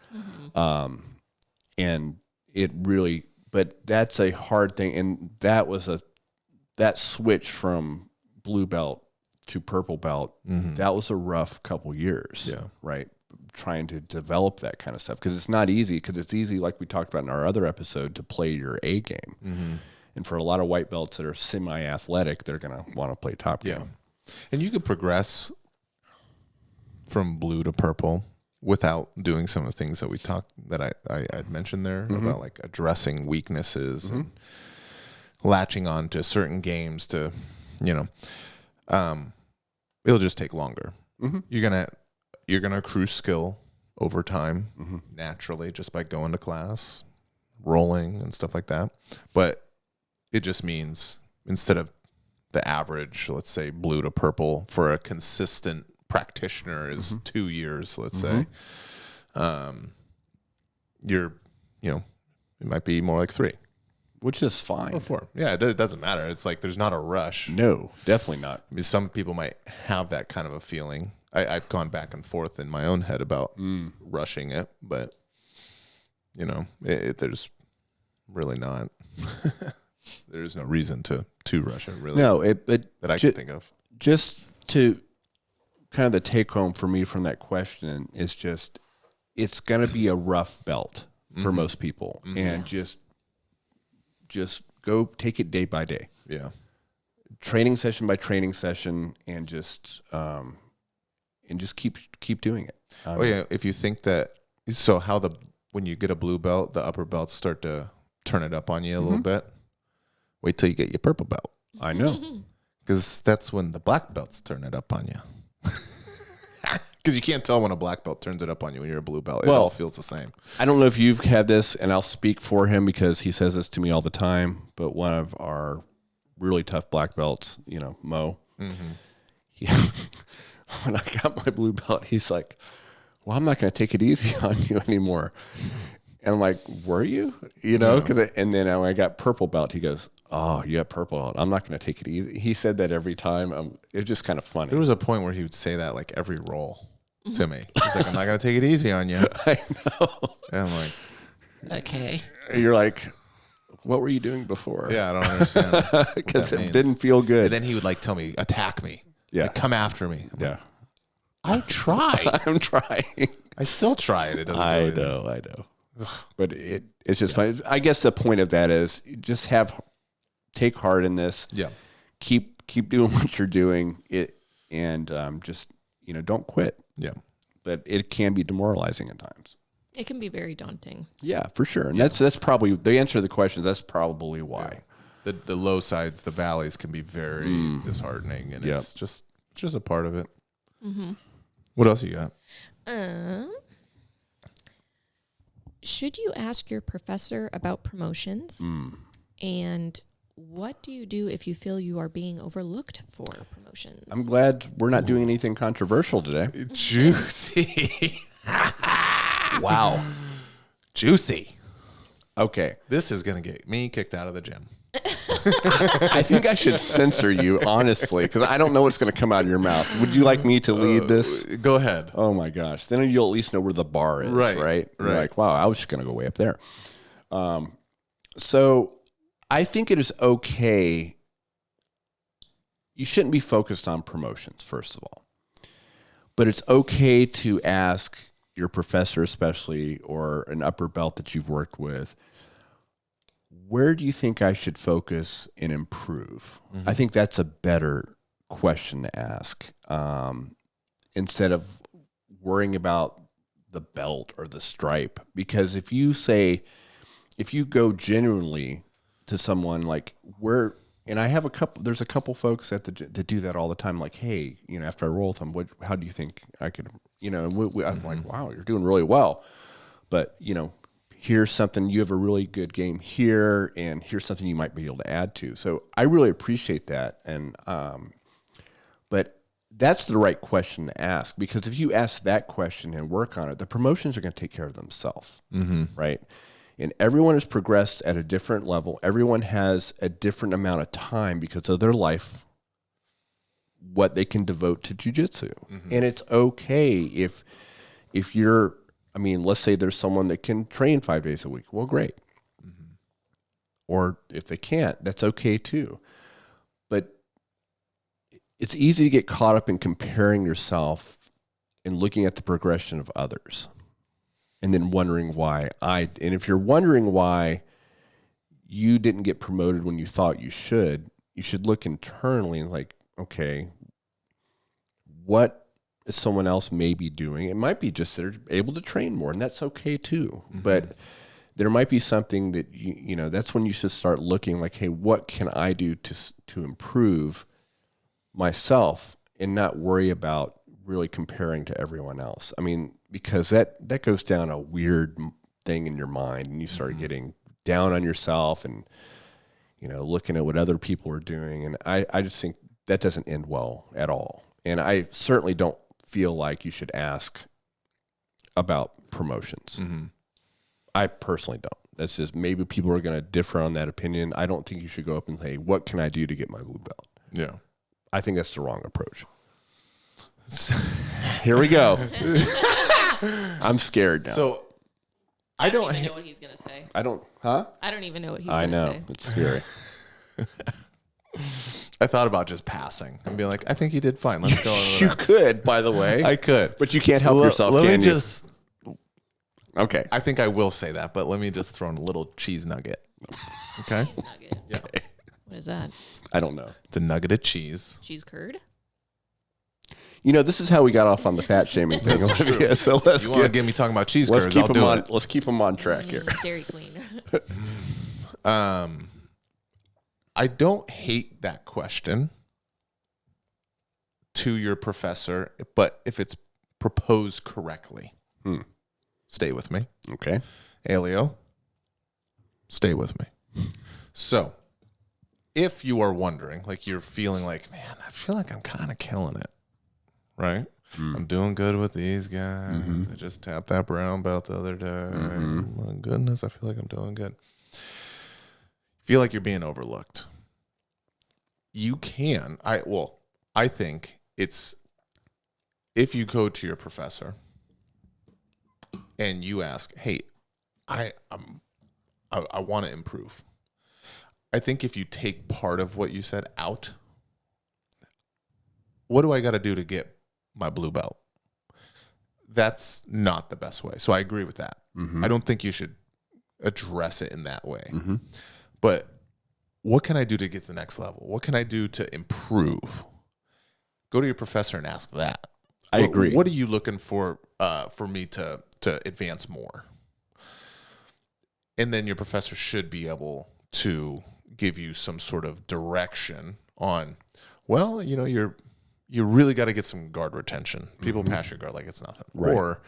A: And it really, but that's a hard thing. And that switch from blue belt to purple belt, that was a rough couple years. Right. Trying to develop that kind of stuff, because it's not easy, because it's easy, like we talked about in our other episode, to play your A game. And for a lot of white belts that are semi-athletic, they're going to want to play top game.
C: And you could progress from blue to purple without doing some of the things that we talked, that I had mentioned there about like addressing weaknesses and latching on to certain games to, it'll just take longer. You're going to you're going to accrue skill over time naturally just by going to class, rolling and stuff like that. But it just means instead of the average, let's say blue to purple for a consistent practitioner is 2 years, let's say, you're, it might be more like 3.
A: Which is fine.
C: Or 4. Yeah, it doesn't matter. It's like there's not a rush.
A: No, definitely not.
C: I mean, some people might have that kind of a feeling. I've gone back and forth in my own head about rushing it, but, there's really not. There's no reason to rush it, really.
A: No,
C: that I can think of.
A: Just to kind of the take home for me from that question is just, it's going to be a rough belt for most people. And just go take it day by day.
C: Yeah.
A: Training session by training session, and just keep doing it.
C: If you think that, so when you get a blue belt, the upper belts start to turn it up on you a little bit. Wait till you get your purple belt.
A: I know.
C: Because that's when the black belts turn it up on you. Because you can't tell when a black belt turns it up on you when you're a blue belt. It all feels the same.
A: I don't know if you've had this, and I'll speak for him because he says this to me all the time, but one of our really tough black belts, Mo, when I got my blue belt, he's like, well, I'm not going to take it easy on you anymore. And I'm like, were you? And then when I got purple belt, he goes, oh, you got purple belt. I'm not going to take it easy. He said that every time. It was just kind of funny.
C: There was a point where he would say that like every roll to me. He's like, I'm not going to take it easy on you.
A: I know.
C: And I'm like, okay.
A: You're like, what were you doing before?
C: Yeah, I don't understand.
A: Because it didn't feel good.
C: And then he would like tell me, attack me.
A: Yeah.
C: Like, come after me. I'm
A: like,
C: I tried.
A: I'm trying.
C: I still try it. It doesn't do anything.
A: I know. But it's just fun. I guess the point of that is just take heart in this.
C: Yeah.
A: Keep doing what you're doing. And just don't quit.
C: Yeah.
A: But it can be demoralizing at times.
B: It can be very daunting.
A: Yeah, for sure. And that's probably the answer to the question. That's probably why.
C: Yeah. The low sides, the valleys can be very disheartening, and it's just a part of it. What else you got?
B: Should you ask your professor about promotions? And what do you do if you feel you are being overlooked for promotions?
A: I'm glad we're not doing anything controversial today.
C: Juicy. Wow. Juicy.
A: Okay.
C: This is going to get me kicked out of the gym.
A: I think I should censor you, honestly, because I don't know what's going to come out of your mouth. Would you like me to lead this?
C: Go ahead.
A: Oh, my gosh. Then you'll at least know where the bar is, right? You're like, wow, I was just going to go way up there. So I think it is okay. You shouldn't be focused on promotions, first of all. But it's okay to ask your professor, especially, or an upper belt that you've worked with, where do you think I should focus and improve? I think that's a better question to ask, instead of worrying about the belt or the stripe. Because if you go genuinely to someone like and I have there's a couple folks that do that all the time. Like, hey, after I roll with them, how do you think I could, I'm like, wow, you're doing really well. But, here's something, you have a really good game here, and here's something you might be able to add to. So I really appreciate that. And, but that's the right question to ask, because if you ask that question and work on it, the promotions are going to take care of themselves. Right. And everyone has progressed at a different level. Everyone has a different amount of time because of their life, what they can devote to jiu-jitsu. And it's okay if you're, let's say there's someone that can train 5 days a week. Well, great. Or if they can't, that's okay too. But it's easy to get caught up in comparing yourself and looking at the progression of others and then wondering why and if you're wondering why you didn't get promoted when you thought you should look internally and like, okay, what is someone else may be doing? It might be just they're able to train more, and that's okay too. But there might be something that that's when you should start looking like, hey, what can I do to improve myself and not worry about really comparing to everyone else. I mean, because that goes down a weird thing in your mind, and you start getting down on yourself and, looking at what other people are doing. And I just think that doesn't end well at all. And I certainly don't feel like you should ask about promotions. I personally don't. That's just, maybe people are going to differ on that opinion. I don't think you should go up and say, what can I do to get my blue belt?
C: Yeah.
A: I think that's the wrong approach. Here we go. I'm scared now.
C: So
B: I don't even know what he's gonna say.
A: I don't
B: even know what he's gonna say.
A: It's scary.
C: I thought about just passing and being like, I think you did fine. Let's go.
A: You could, by the way.
C: I could.
A: But you can't help yourself,
C: let
A: can
C: me
A: you?
C: just.
A: Okay.
C: I think I will say that, but let me just throw in a little cheese nugget. Okay?
B: Cheese nugget.
C: Yeah.
B: What is that?
A: I don't know.
C: It's a nugget of cheese.
B: Cheese curd?
A: This is how we got off on the fat shaming thing, Olivia. So
C: You want to get me talking about cheese
A: let's
C: curds,
A: keep
C: I'll
A: them
C: do
A: on.
C: it.
A: Let's keep them on track here.
B: Dairy Queen.
C: I don't hate that question to your professor, but if it's proposed correctly, stay with me.
A: Okay.
C: Elio, stay with me. So, if you are wondering, like you're feeling like, man, I feel like I'm kind of killing it, right? I'm doing good with these guys. I just tapped that brown belt the other day. My goodness, I feel like I'm doing good. Feel like you're being overlooked. You can. I think it's if you go to your professor and you ask, hey, I want to improve. I think if you take part of what you said out, what do I got to do to get my blue belt? That's not the best way. So I agree with that. I don't think you should address it in that way. But what can I do to get to the next level? What can I do to improve? Go to your professor and ask that.
A: I agree.
C: What are you looking for me to advance more? And then your professor should be able to give you some sort of direction on, well, you really got to get some guard retention. People pass your guard like it's nothing.
A: Right.
C: Or,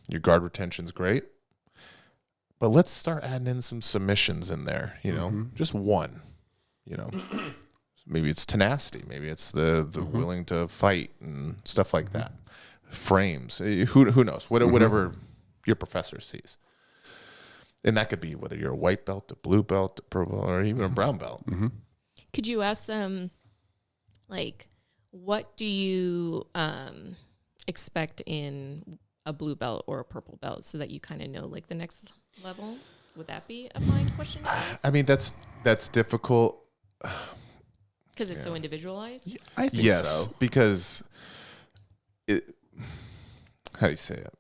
C: your guard retention's great, but let's start adding in some submissions in there. Just one. Maybe it's tenacity. Maybe it's the willing to fight and stuff like that. Frames. Who knows? Whatever your professor sees. And that could be whether you're a white belt, a blue belt, a purple, or even a brown belt.
B: Could you ask them, like, what do you expect in a blue belt or a purple belt, so that you kind of know, like, the next level? Would that be a fine question to ask?
C: I mean, that's difficult.
B: Because it's so individualized?
A: I think
C: Yes,
A: so.
C: because how do you say it?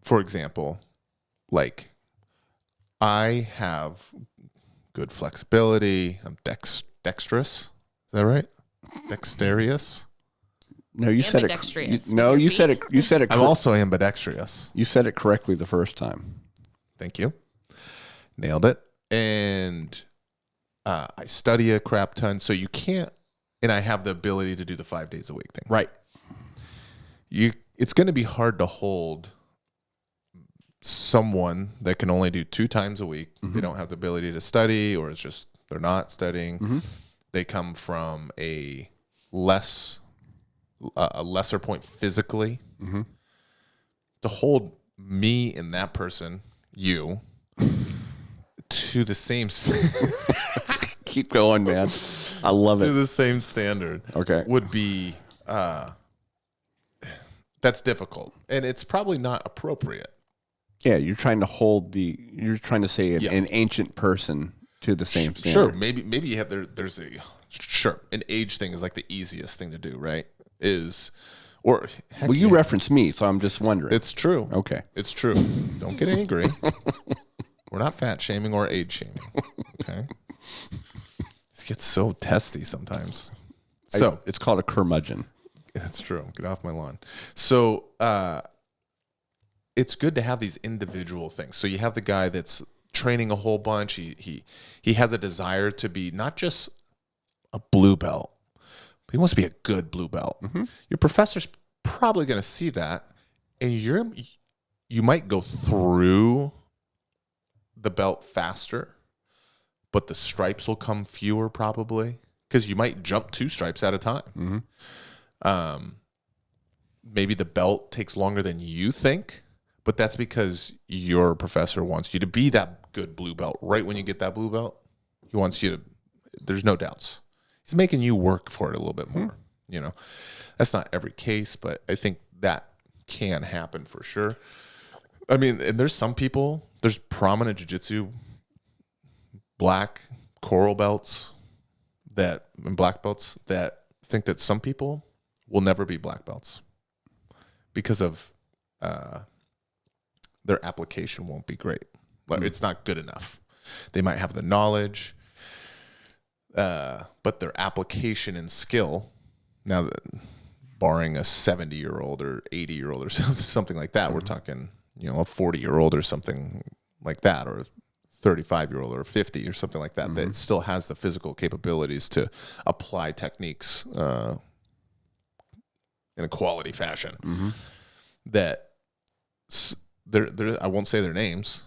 C: For example, like, I have good flexibility. I'm dexterous. Is that right? Dexterous.
A: No, you said it.
B: Ambidextrous with
A: No,
B: your
A: you said
B: feet.
A: it. You said it.
C: I'm also ambidextrous.
A: You said it correctly the first time.
C: Thank you. Nailed it. And I study a crap ton, so you can't. And I have the ability to do the 5 days a week thing.
A: Right.
C: It's going to be hard to hold someone that can only do 2 times a week. They don't have the ability to study, or it's just they're not studying. They come from a lesser point physically. To hold me and that person, you, to the same
A: Keep going, man. I love
C: to
A: it.
C: the same standard.
A: Okay.
C: Would be that's difficult, and it's probably not appropriate.
A: Yeah, you're trying to say an ancient person to the same standard.
C: Sure, maybe you have there's an age thing is like the easiest thing to do, right? Well,
A: you reference me, so I'm just wondering.
C: It's true.
A: Okay.
C: It's true. Don't get angry. We're not fat shaming or age shaming. Okay. It gets so testy sometimes. So
A: it's called a curmudgeon.
C: that's true. Get off my lawn. So it's good to have these individual things. So you have the guy that's training a whole bunch. He has a desire to be not just a blue belt. He wants to be a good blue belt. Your professor's probably going to see that, and you might go through the belt faster, but the stripes will come fewer probably because you might jump 2 stripes at a time. Maybe the belt takes longer than you think, but that's because your professor wants you to be that good blue belt right when you get that blue belt. He wants you to, there's no doubts. He's making you work for it a little bit more. That's not every case, but I think that can happen for sure. I mean, and there's some people, there's prominent jiu-jitsu, black coral belts and black belts that think that some people will never be black belts because of their application won't be great. Like, it's not good enough. They might have the knowledge, but their application and skill, now that, barring a 70-year-old or 80-year-old or something like that, we're talking, a 40-year-old or something like that, or a 35-year-old or a 50 or something like that, that still has the physical capabilities to apply techniques in a quality fashion. That I won't say their names,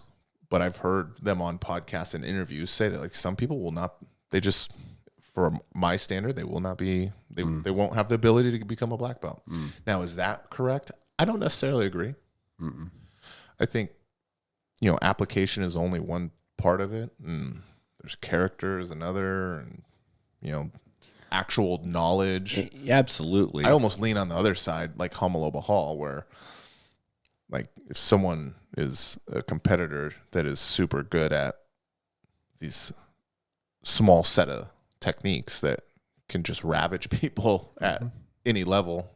C: but I've heard them on podcasts and interviews say that, like, some people will not, they just, for my standard, they will not be, they won't have the ability to become a black belt. Now, is that correct? I don't necessarily agree. I think, application is only one part of it, and there's character is another, and, actual knowledge.
A: Absolutely.
C: I almost lean on the other side, like Homoloba Hall, where, like, if someone is a competitor that is super good at these small set of techniques that can just ravage people at any level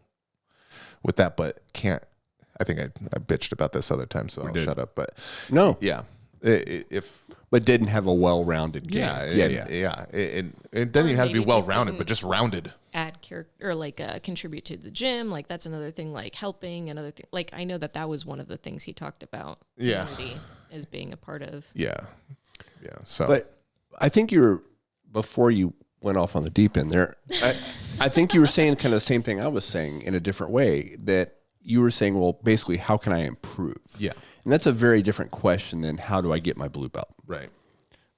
C: with that, but can't. I think I bitched about this other time, so I'll shut up. But
A: no,
C: yeah,
A: but didn't have a well-rounded game.
C: Yeah. It doesn't even have to be well-rounded, but just rounded.
B: Add character, or like contribute to the gym. Like, that's another thing. Like, helping, another thing. Like, I know that was one of the things he talked about.
C: Yeah,
B: community as being a part of.
C: Yeah. So,
A: but I think before you went off on the deep end there, I think you were saying kind of the same thing I was saying in a different way. That you were saying, well, basically, how can I improve?
C: Yeah.
A: And that's a very different question than how do I get my blue belt?
C: Right.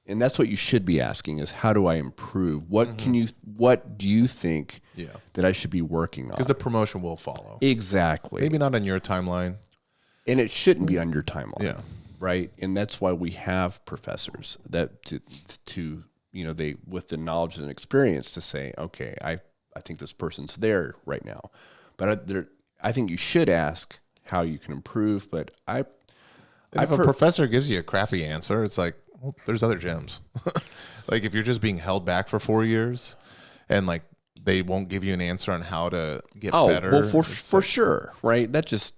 A: And that's what you should be asking is, how do I improve? What do you think that I should be working on?
C: Because the promotion will follow.
A: Exactly.
C: Maybe not on your timeline.
A: And it shouldn't be on your timeline.
C: Yeah.
A: Right. And that's why we have professors that to they, with the knowledge and experience, to say, okay, I think this person's there right now. But I think you should ask how you can improve. But
C: if a professor gives you a crappy answer, it's like, well, there's other gyms. Like, if you're just being held back for 4 years and, like, they won't give you an answer on how to get better.
A: Well, for sure, right? That just,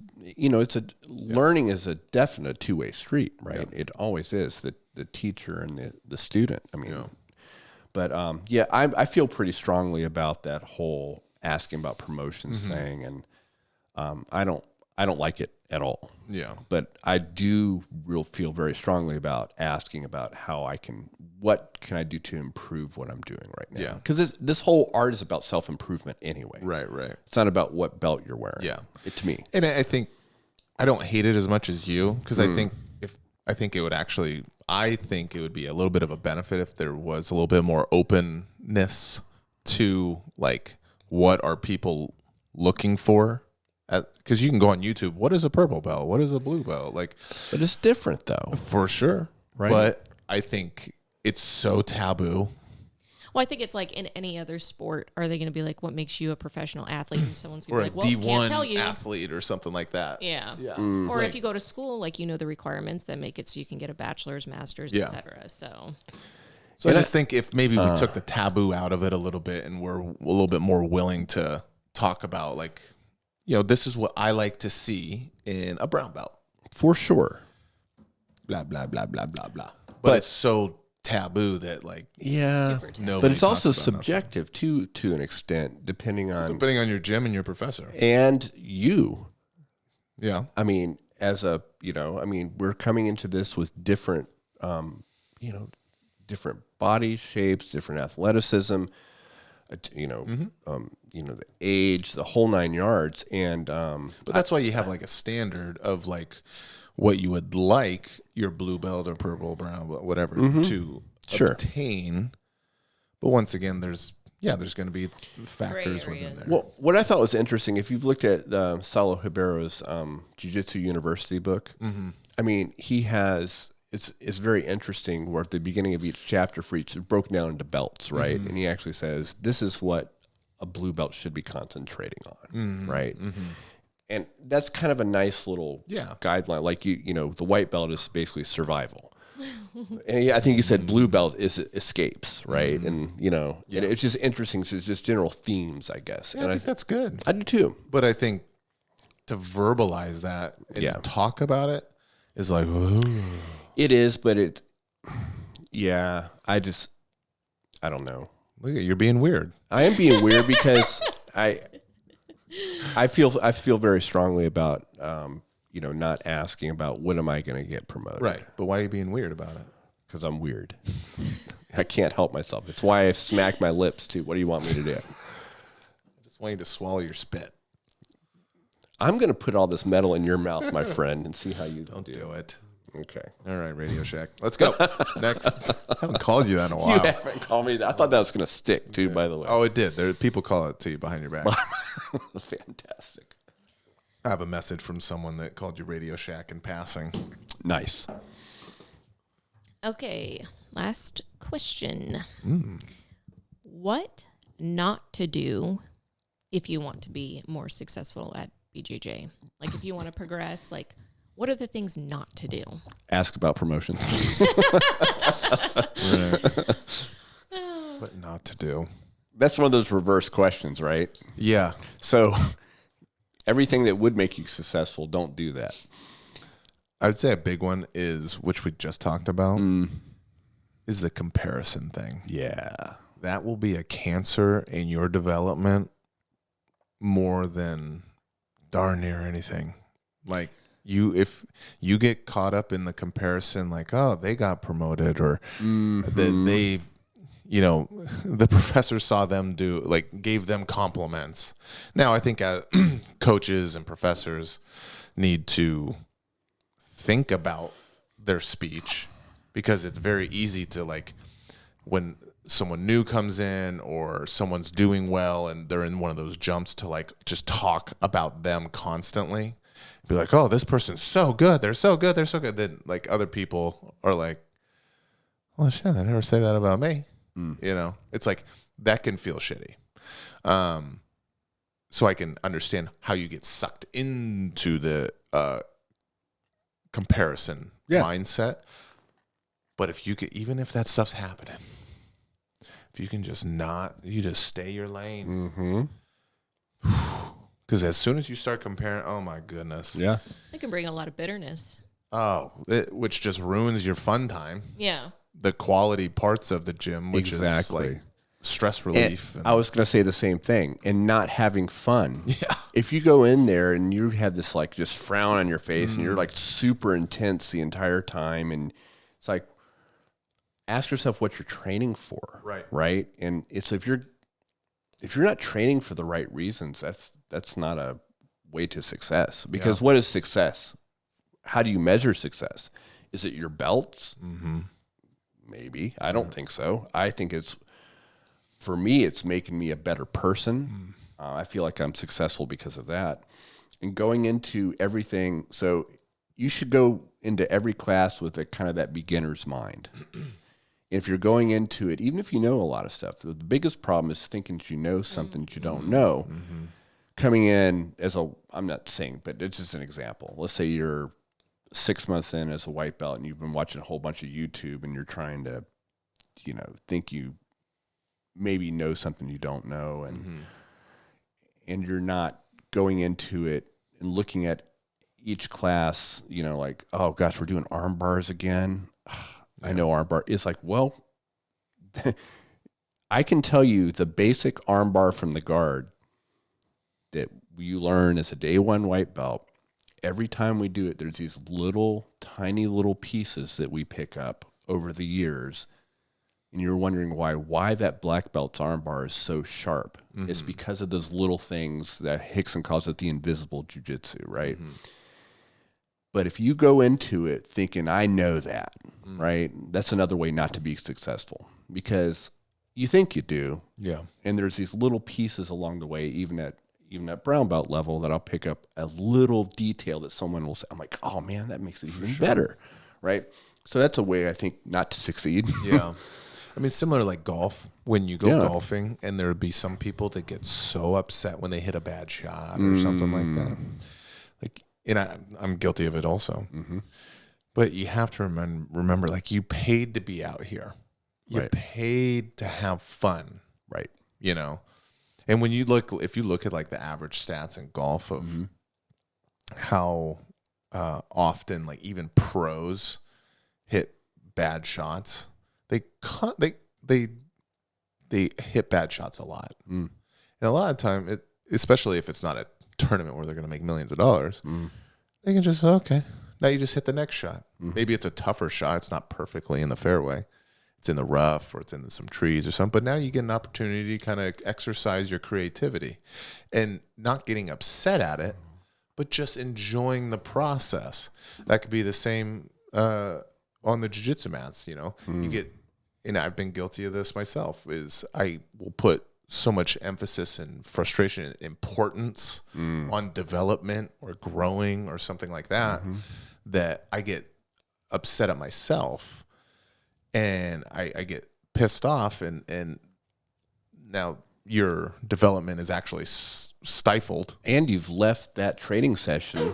A: learning is a definite two-way street, right? Yeah. It always is, the teacher and the student. I mean, but I feel pretty strongly about that whole asking about promotions thing, and I don't like it at all.
C: Yeah.
A: But I do feel very strongly about asking about what can I do to improve what I'm doing right now?
C: Yeah.
A: Because this whole art is about self-improvement anyway.
C: Right.
A: It's not about what belt you're wearing.
C: Yeah.
A: To me.
C: And I think I don't hate it as much as you, because I think it would be a little bit of a benefit if there was a little bit more openness to, like, what are people looking for. Because you can go on YouTube. What is a purple belt? What is a blue belt? Like,
A: but it's different though,
C: for sure. Right. But I think it's so taboo.
B: Well, I think it's like in any other sport. Are they going to be like, what makes you a professional athlete? And someone's going to be like, well, can't tell you.
C: Athlete or something like that.
B: Yeah. Or if you go to school, like, the requirements that make it so you can get a bachelor's, master's, etc. So
C: I just think if maybe we took the taboo out of it a little bit, and we're a little bit more willing to talk about, like, this is what I like to see in a brown belt.
A: For sure.
C: Blah, blah, blah, blah, blah, blah. But it's so taboo that, like,
A: but it's also subjective to an extent, depending on
C: your gym and your professor.
A: And you.
C: Yeah.
A: I mean, we're coming into this with different, different body shapes, different athleticism. the age, the whole 9 yards. And
C: but that's why you have like a standard of like what you would like your blue belt or purple, brown, whatever to obtain. But once again, there's going to be factors within there.
A: Well, what I thought was interesting, if you've looked at Saulo Ribero's Jiu-Jitsu University book, I mean, he has, it's very interesting where at the beginning of each chapter for each, it's broken down into belts, right? And he actually says, this is what a blue belt should be concentrating on, right? And that's kind of a nice little guideline. Like, the white belt is basically survival. And I think you said blue belt is escapes, right? And, and it's just interesting. So it's just general themes, I guess.
C: Yeah,
A: and
C: I think that's good.
A: I do too.
C: But I think to verbalize that and talk about it is like, ooh.
A: It is, but I don't know.
C: Look at you're being weird.
A: I am being weird because I feel very strongly about not asking about when am I going to get promoted.
C: Right. But why are you being weird about it?
A: Because I'm weird. I can't help myself. It's why I smack my lips too. What do you want me to do?
C: I just want you to swallow your spit.
A: I'm going to put all this metal in your mouth, my friend, and see how you
C: Don't do it.
A: Okay.
C: All right, Radio Shack. Let's go. Next. I haven't called you that in a while.
A: You haven't called me that. I thought that was going to stick too, by the way.
C: Oh, it did. People call it to you behind your back.
A: Fantastic.
C: I have a message from someone that called you Radio Shack in passing.
A: Nice.
B: Okay, last question. What not to do if you want to be more successful at BJJ? Like if you want to progress, like what are the things not to do?
A: Ask about promotions.
C: What not to do?
A: That's one of those reverse questions, right?
C: Yeah.
A: So everything that would make you successful, don't do that.
C: I would say a big one is, which we just talked about, is the comparison thing.
A: Yeah.
C: That will be a cancer in your development more than darn near anything. Like if you get caught up in the comparison, like, oh, they got promoted or they the professor saw them do, like, gave them compliments. Now, I think coaches and professors need to think about their speech because it's very easy to, like, when someone new comes in or someone's doing well and they're in one of those jumps to, like, just talk about them constantly. Be like, oh, this person's so good. They're so good. They're so good. Then, like, other people are like, well, shit, they never say that about me. It's like that can feel shitty. So I can understand how you get sucked into the comparison mindset. But if you could, even if that stuff's happening, if you can just you just stay your lane. Because as soon as you start comparing, oh my goodness.
A: Yeah.
B: It can bring a lot of bitterness.
C: Oh, which just ruins your fun time.
B: Yeah.
C: The quality parts of the gym, which is like stress relief.
A: And I was going to say the same thing. And not having fun.
C: Yeah.
A: If you go in there and you have this, like, just frown on your face and you're, like, super intense the entire time, and it's like, ask yourself what you're training for. Right. And it's if you're not training for the right reasons, that's not a way to success. Because what is success? How do you measure success? Is it your belts? Maybe. I don't think so. I think for me, it's making me a better person. I feel like I'm successful because of that. And going into everything, so you should go into every class with a kind of that beginner's mind. If you're going into it, even if you know a lot of stuff, the biggest problem is thinking that you know something that you don't know. Coming in I'm not saying, but it's just an example. Let's say you're 6 months in as a white belt and you've been watching a whole bunch of YouTube and you're trying to, think you maybe know something you don't know. And you're not going into it and looking at each class, like, oh gosh, we're doing arm bars again. I know arm bar. It's like, well, I can tell you the basic arm bar from the guard that you learn as a day one white belt. Every time we do it, there's these tiny little pieces that we pick up over the years and you're wondering why that black belt's arm bar is so sharp. It's because of those little things that Hickson calls it the invisible jujitsu, right? But if you go into it thinking, I know that, right? That's another way not to be successful, because you think you do.
C: Yeah.
A: And there's these little pieces along the way, even at brown belt level, that I'll pick up a little detail that someone will say. I'm like, oh man, that makes it even better, right? So that's a way, I think, not to succeed.
C: Yeah. I mean, similar to like golf, when you go golfing, and there would be some people that get so upset when they hit a bad shot or something like that. Like, and I'm guilty of it also. But you have to remember, like, you paid to be out here. You paid to have fun.
A: Right.
C: You know? And when if you look at like the average stats in golf of how often like even pros hit bad shots, they hit bad shots a lot. And a lot of time, especially if it's not a tournament where they're going to make millions of dollars, they can just, okay, now you just hit the next shot. Maybe it's a tougher shot. It's not perfectly in the fairway. It's in the rough or it's in some trees or something. But now you get an opportunity to kind of exercise your creativity and not getting upset at it, but just enjoying the process. That could be the same on the jiu-jitsu mats, you know. You get, and I've been guilty of this myself, is I will put so much emphasis and frustration and importance on development or growing or something like that, that I get upset at myself. And I get pissed off, and now your development is actually stifled.
A: And you've left that training session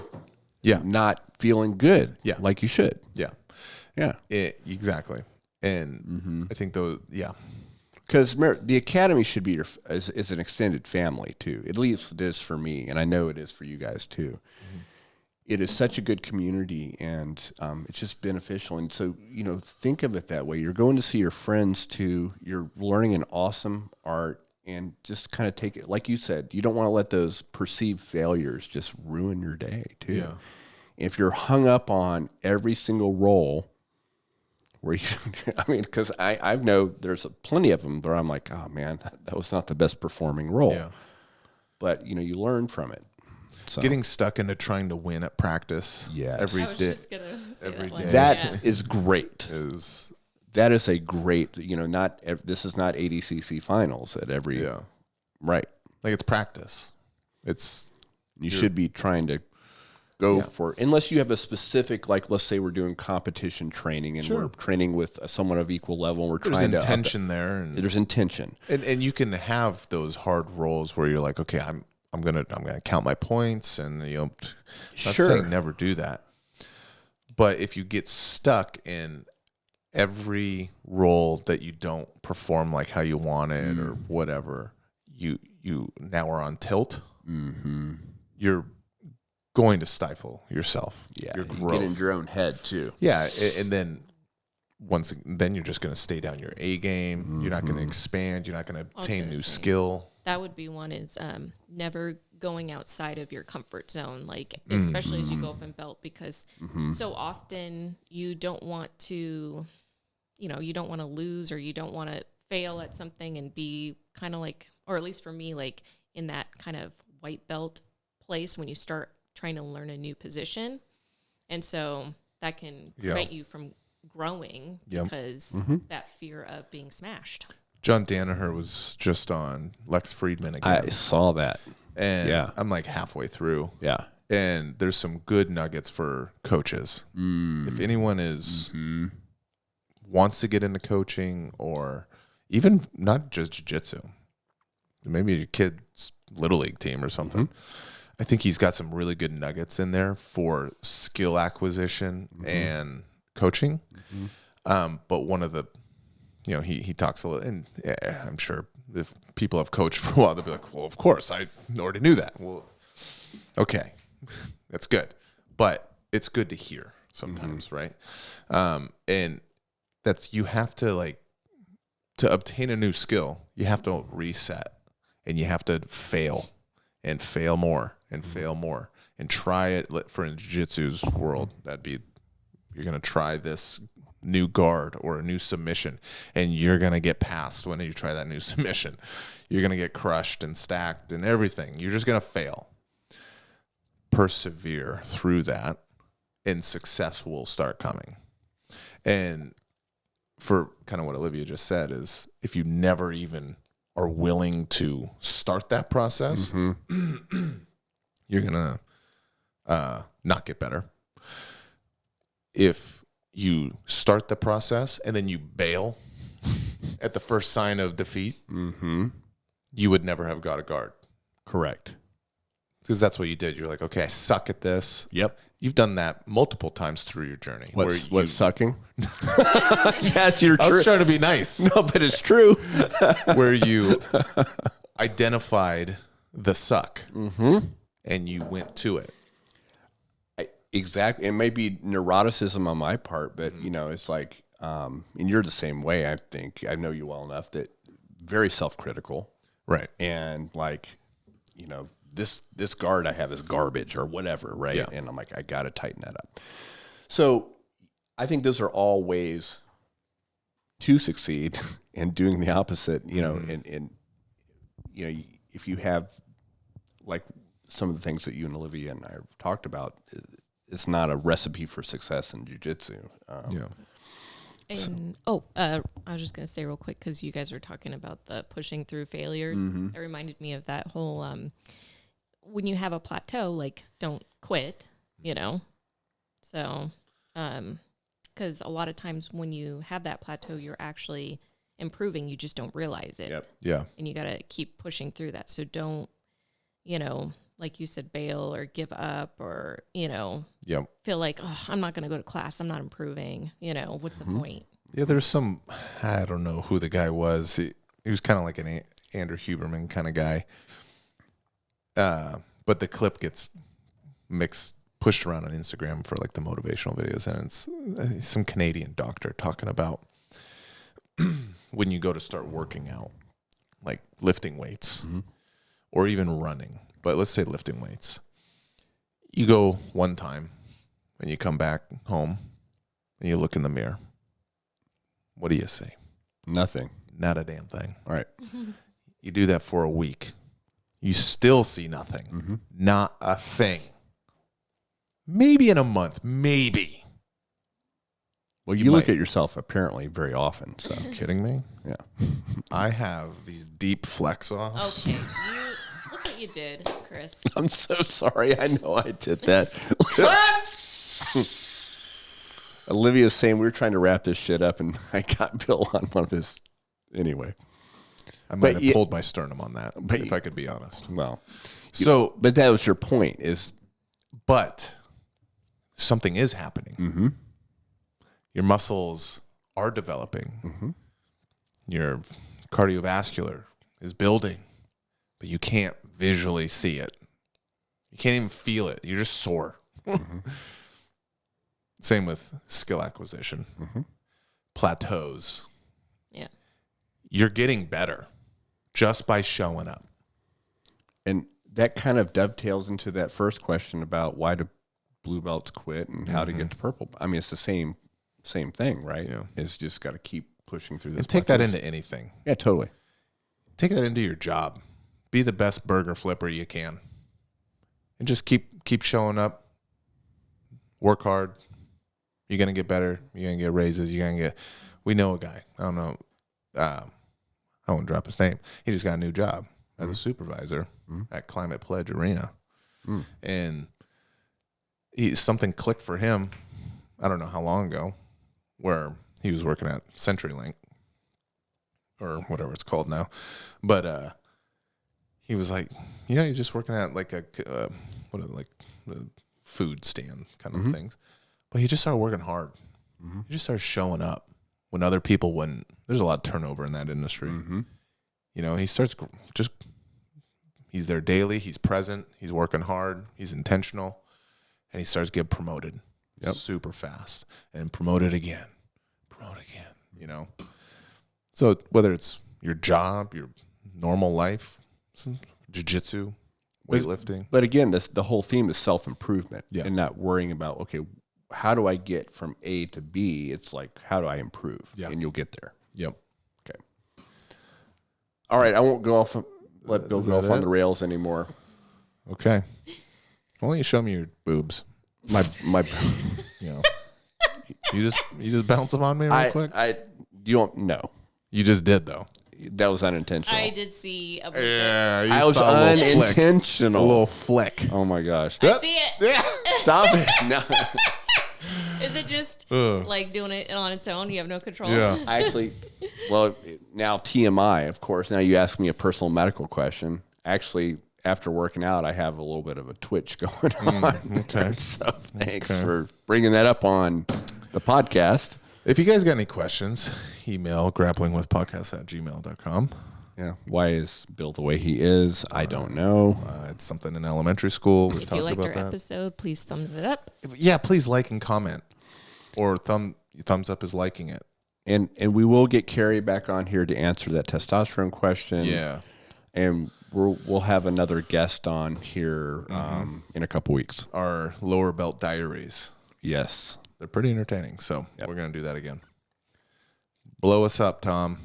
A: not feeling good like you should.
C: Yeah. Exactly. And I think
A: because the academy should be is an extended family too. At least it is for me, and I know it is for you guys too. It is such a good community, and it's just beneficial. And so, you know, think of it that way. You're going to see your friends too. You're learning an awesome art, and just kind of take it, like you said, you don't want to let those perceived failures just ruin your day too.
C: Yeah.
A: If you're hung up on every single roll, where you, I mean, because I know there's plenty of them, but I'm like, oh man, that was not the best performing roll.
C: Yeah.
A: But you know, you learn from it. So.
C: Getting stuck into trying to win at practice every day.
A: That is great. That is a great, you know, this is not ADCC finals at every, right.
C: Like it's practice.
A: You should be trying to go for, unless you have a specific, like, let's say we're doing competition training and we're training with someone of equal level and we're trying to.
C: There's intention there. And
A: there's intention.
C: And you can have those hard rolls where you're like, okay, I'm gonna count my points, and you know, not saying never do that. But if you get stuck in every role that you don't perform like how you want it or whatever, you now are on tilt. You're going to stifle yourself.
A: Yeah,
C: your
A: growth.
C: growth.
A: Get in your own head too.
C: Yeah, and then then you're just going to stay down your A game. You're not going to expand. You're not going to obtain new skill.
B: That would be one, is never going outside of your comfort zone, like especially as you go up in belt, because so often you don't want to, you know, you don't want to lose, or you don't want to fail at something and be kind of like, or at least for me, like in that kind of white belt place when you start trying to learn a new position. And so that can prevent you from growing because that fear of being smashed.
C: John Danaher was just on Lex Friedman again.
A: I saw that.
C: And I'm like halfway through.
A: Yeah.
C: And there's some good nuggets for coaches. If anyone wants to get into coaching, or even not just jiu-jitsu, maybe your kid's little league team or something, I think he's got some really good nuggets in there for skill acquisition and coaching. But one of the, you know, he talks a little, and I'm sure if people have coached for a while, they'll be like, well, of course, I already knew that. Well, okay, that's good. But it's good to hear sometimes, right? And that's, you have to, like, to obtain a new skill, you have to reset, and you have to fail and fail more and fail more and try it. For in jiu-jitsu's world, that'd be, you're going to try this new guard or a new submission, and you're going to get passed when you try that new submission. You're going to get crushed and stacked and everything. You're just going to fail. Persevere through that, and success will start coming. And for kind of what Olivia just said is, if you never even are willing to start that process, you're going to not get better. If you start the process and then you bail at the first sign of defeat, you would never have got a guard.
A: Correct.
C: Because that's what you did. You're like, okay, I suck at this.
A: Yep.
C: You've done that multiple times through your journey.
A: What's sucking? Yes, you're true.
C: I was trying to be nice.
A: No, but it's true.
C: Where you identified the suck and you went to it.
A: Exactly. It may be neuroticism on my part, but it's like, and you're the same way. I think I know you well enough that very self-critical,
C: right?
A: And like, this guard I have is garbage or whatever, right?
C: Yeah.
A: And I'm like, I got to tighten that up. So I think those are all ways to succeed and doing the opposite, and if you have like some of the things that you and Olivia and I have talked about, it's not a recipe for success in jiu-jitsu.
B: And I was just going to say real quick, because you guys were talking about the pushing through failures. It reminded me of that whole, when you have a plateau, like, don't quit, So, because a lot of times when you have that plateau, you're actually improving. You just don't realize it.
A: Yep.
C: Yeah.
B: And you got to keep pushing through that. So don't, like you said, bail or give up or, feel like, oh, I'm not going to go to class. I'm not improving. What's the point?
C: Yeah, there's some, I don't know who the guy was. He was kind of like an Andrew Huberman kind of guy. But the clip gets pushed around on Instagram for like the motivational videos. And it's some Canadian doctor talking about when you go to start working out, like lifting weights or even running. But let's say lifting weights. You go one time and you come back home and you look in the mirror. What do you see?
A: Nothing.
C: Not a damn thing.
A: All right.
C: You do that for a week. You still see nothing. Not a thing. Maybe in a month. Maybe.
A: Well, you look at yourself apparently very often. So
C: kidding me?
A: Yeah.
C: I have these deep flex-offs.
B: Okay. Look what you did, Chris.
A: I'm so sorry. I know I did that. Olivia's saying we were trying to wrap this shit up, and I got Bill on one of his. Anyway,
C: I might have pulled my sternum on that, if I could be honest.
A: Well,
C: but
A: that was your point.
C: But something is happening. Your muscles are developing. Your cardiovascular is building, but you can't visually see it. You can't even feel it. You're just sore. Same with skill acquisition. Plateaus.
B: Yeah.
C: You're getting better just by showing up.
A: And that kind of dovetails into that first question about why do blue belts quit and how to get to purple. I mean, it's the same thing, right?
C: Yeah.
A: It's just got to keep pushing through this.
C: And take that into anything.
A: Yeah, totally.
C: Take that into your job. Be the best burger flipper you can. And just keep showing up. Work hard. You're going to get better. You're going to get raises. We know a guy. I don't know. I won't drop his name. He just got a new job as a supervisor at Climate Pledge Arena. And something clicked for him, I don't know how long ago, where he was working at CenturyLink or whatever it's called now. But he was like, he's just working at like the food stand kind of things. But he just started working hard. He just started showing up when other people wouldn't. There's a lot of turnover in that industry. He starts he's there daily. He's present. He's working hard. He's intentional. And he starts getting promoted super fast and promote again. So whether it's your job, your normal life, jiu-jitsu, weightlifting.
A: But again, the whole theme is self-improvement
C: and
A: not worrying about, okay, how do I get from A to B? It's like, how do I improve?
C: Yeah.
A: And you'll get there.
C: Yep.
A: Okay. All right. I won't go off. Let Bill go off on the rails anymore.
C: Okay. Why don't you show me your boobs?
A: My
C: You know, you just bounce them on me real quick.
A: You don't know.
C: You just did though.
A: That was unintentional.
B: I did see a blooper.
C: Yeah,
A: I was unintentional.
C: A little flick.
A: Oh my gosh.
B: I see it.
C: Yeah.
A: Stop it. No.
B: Is it just like doing it on its own? You have no control?
C: Yeah.
A: I actually, well, now TMI, of course. Now you ask me a personal medical question. Actually, after working out, I have a little bit of a twitch going on.
C: Okay.
A: So thanks for bringing that up on the podcast.
C: If you guys got any questions, email grapplingwithpodcast@gmail.com.
A: Yeah. Why is Bill the way he is? I don't know.
C: It's something in elementary school. We've
B: If
C: talked
B: you liked
C: about
B: our
C: that.
B: episode, please thumbs it up.
C: Yeah, please like and comment. Or thumbs up is liking it.
A: And we will get Carrie back on here to answer that testosterone question.
C: Yeah.
A: And we'll have another guest on here in a couple weeks.
C: Our lower belt diaries.
A: Yes.
C: They're pretty entertaining. So we're going to do that again. Blow us up, Tom.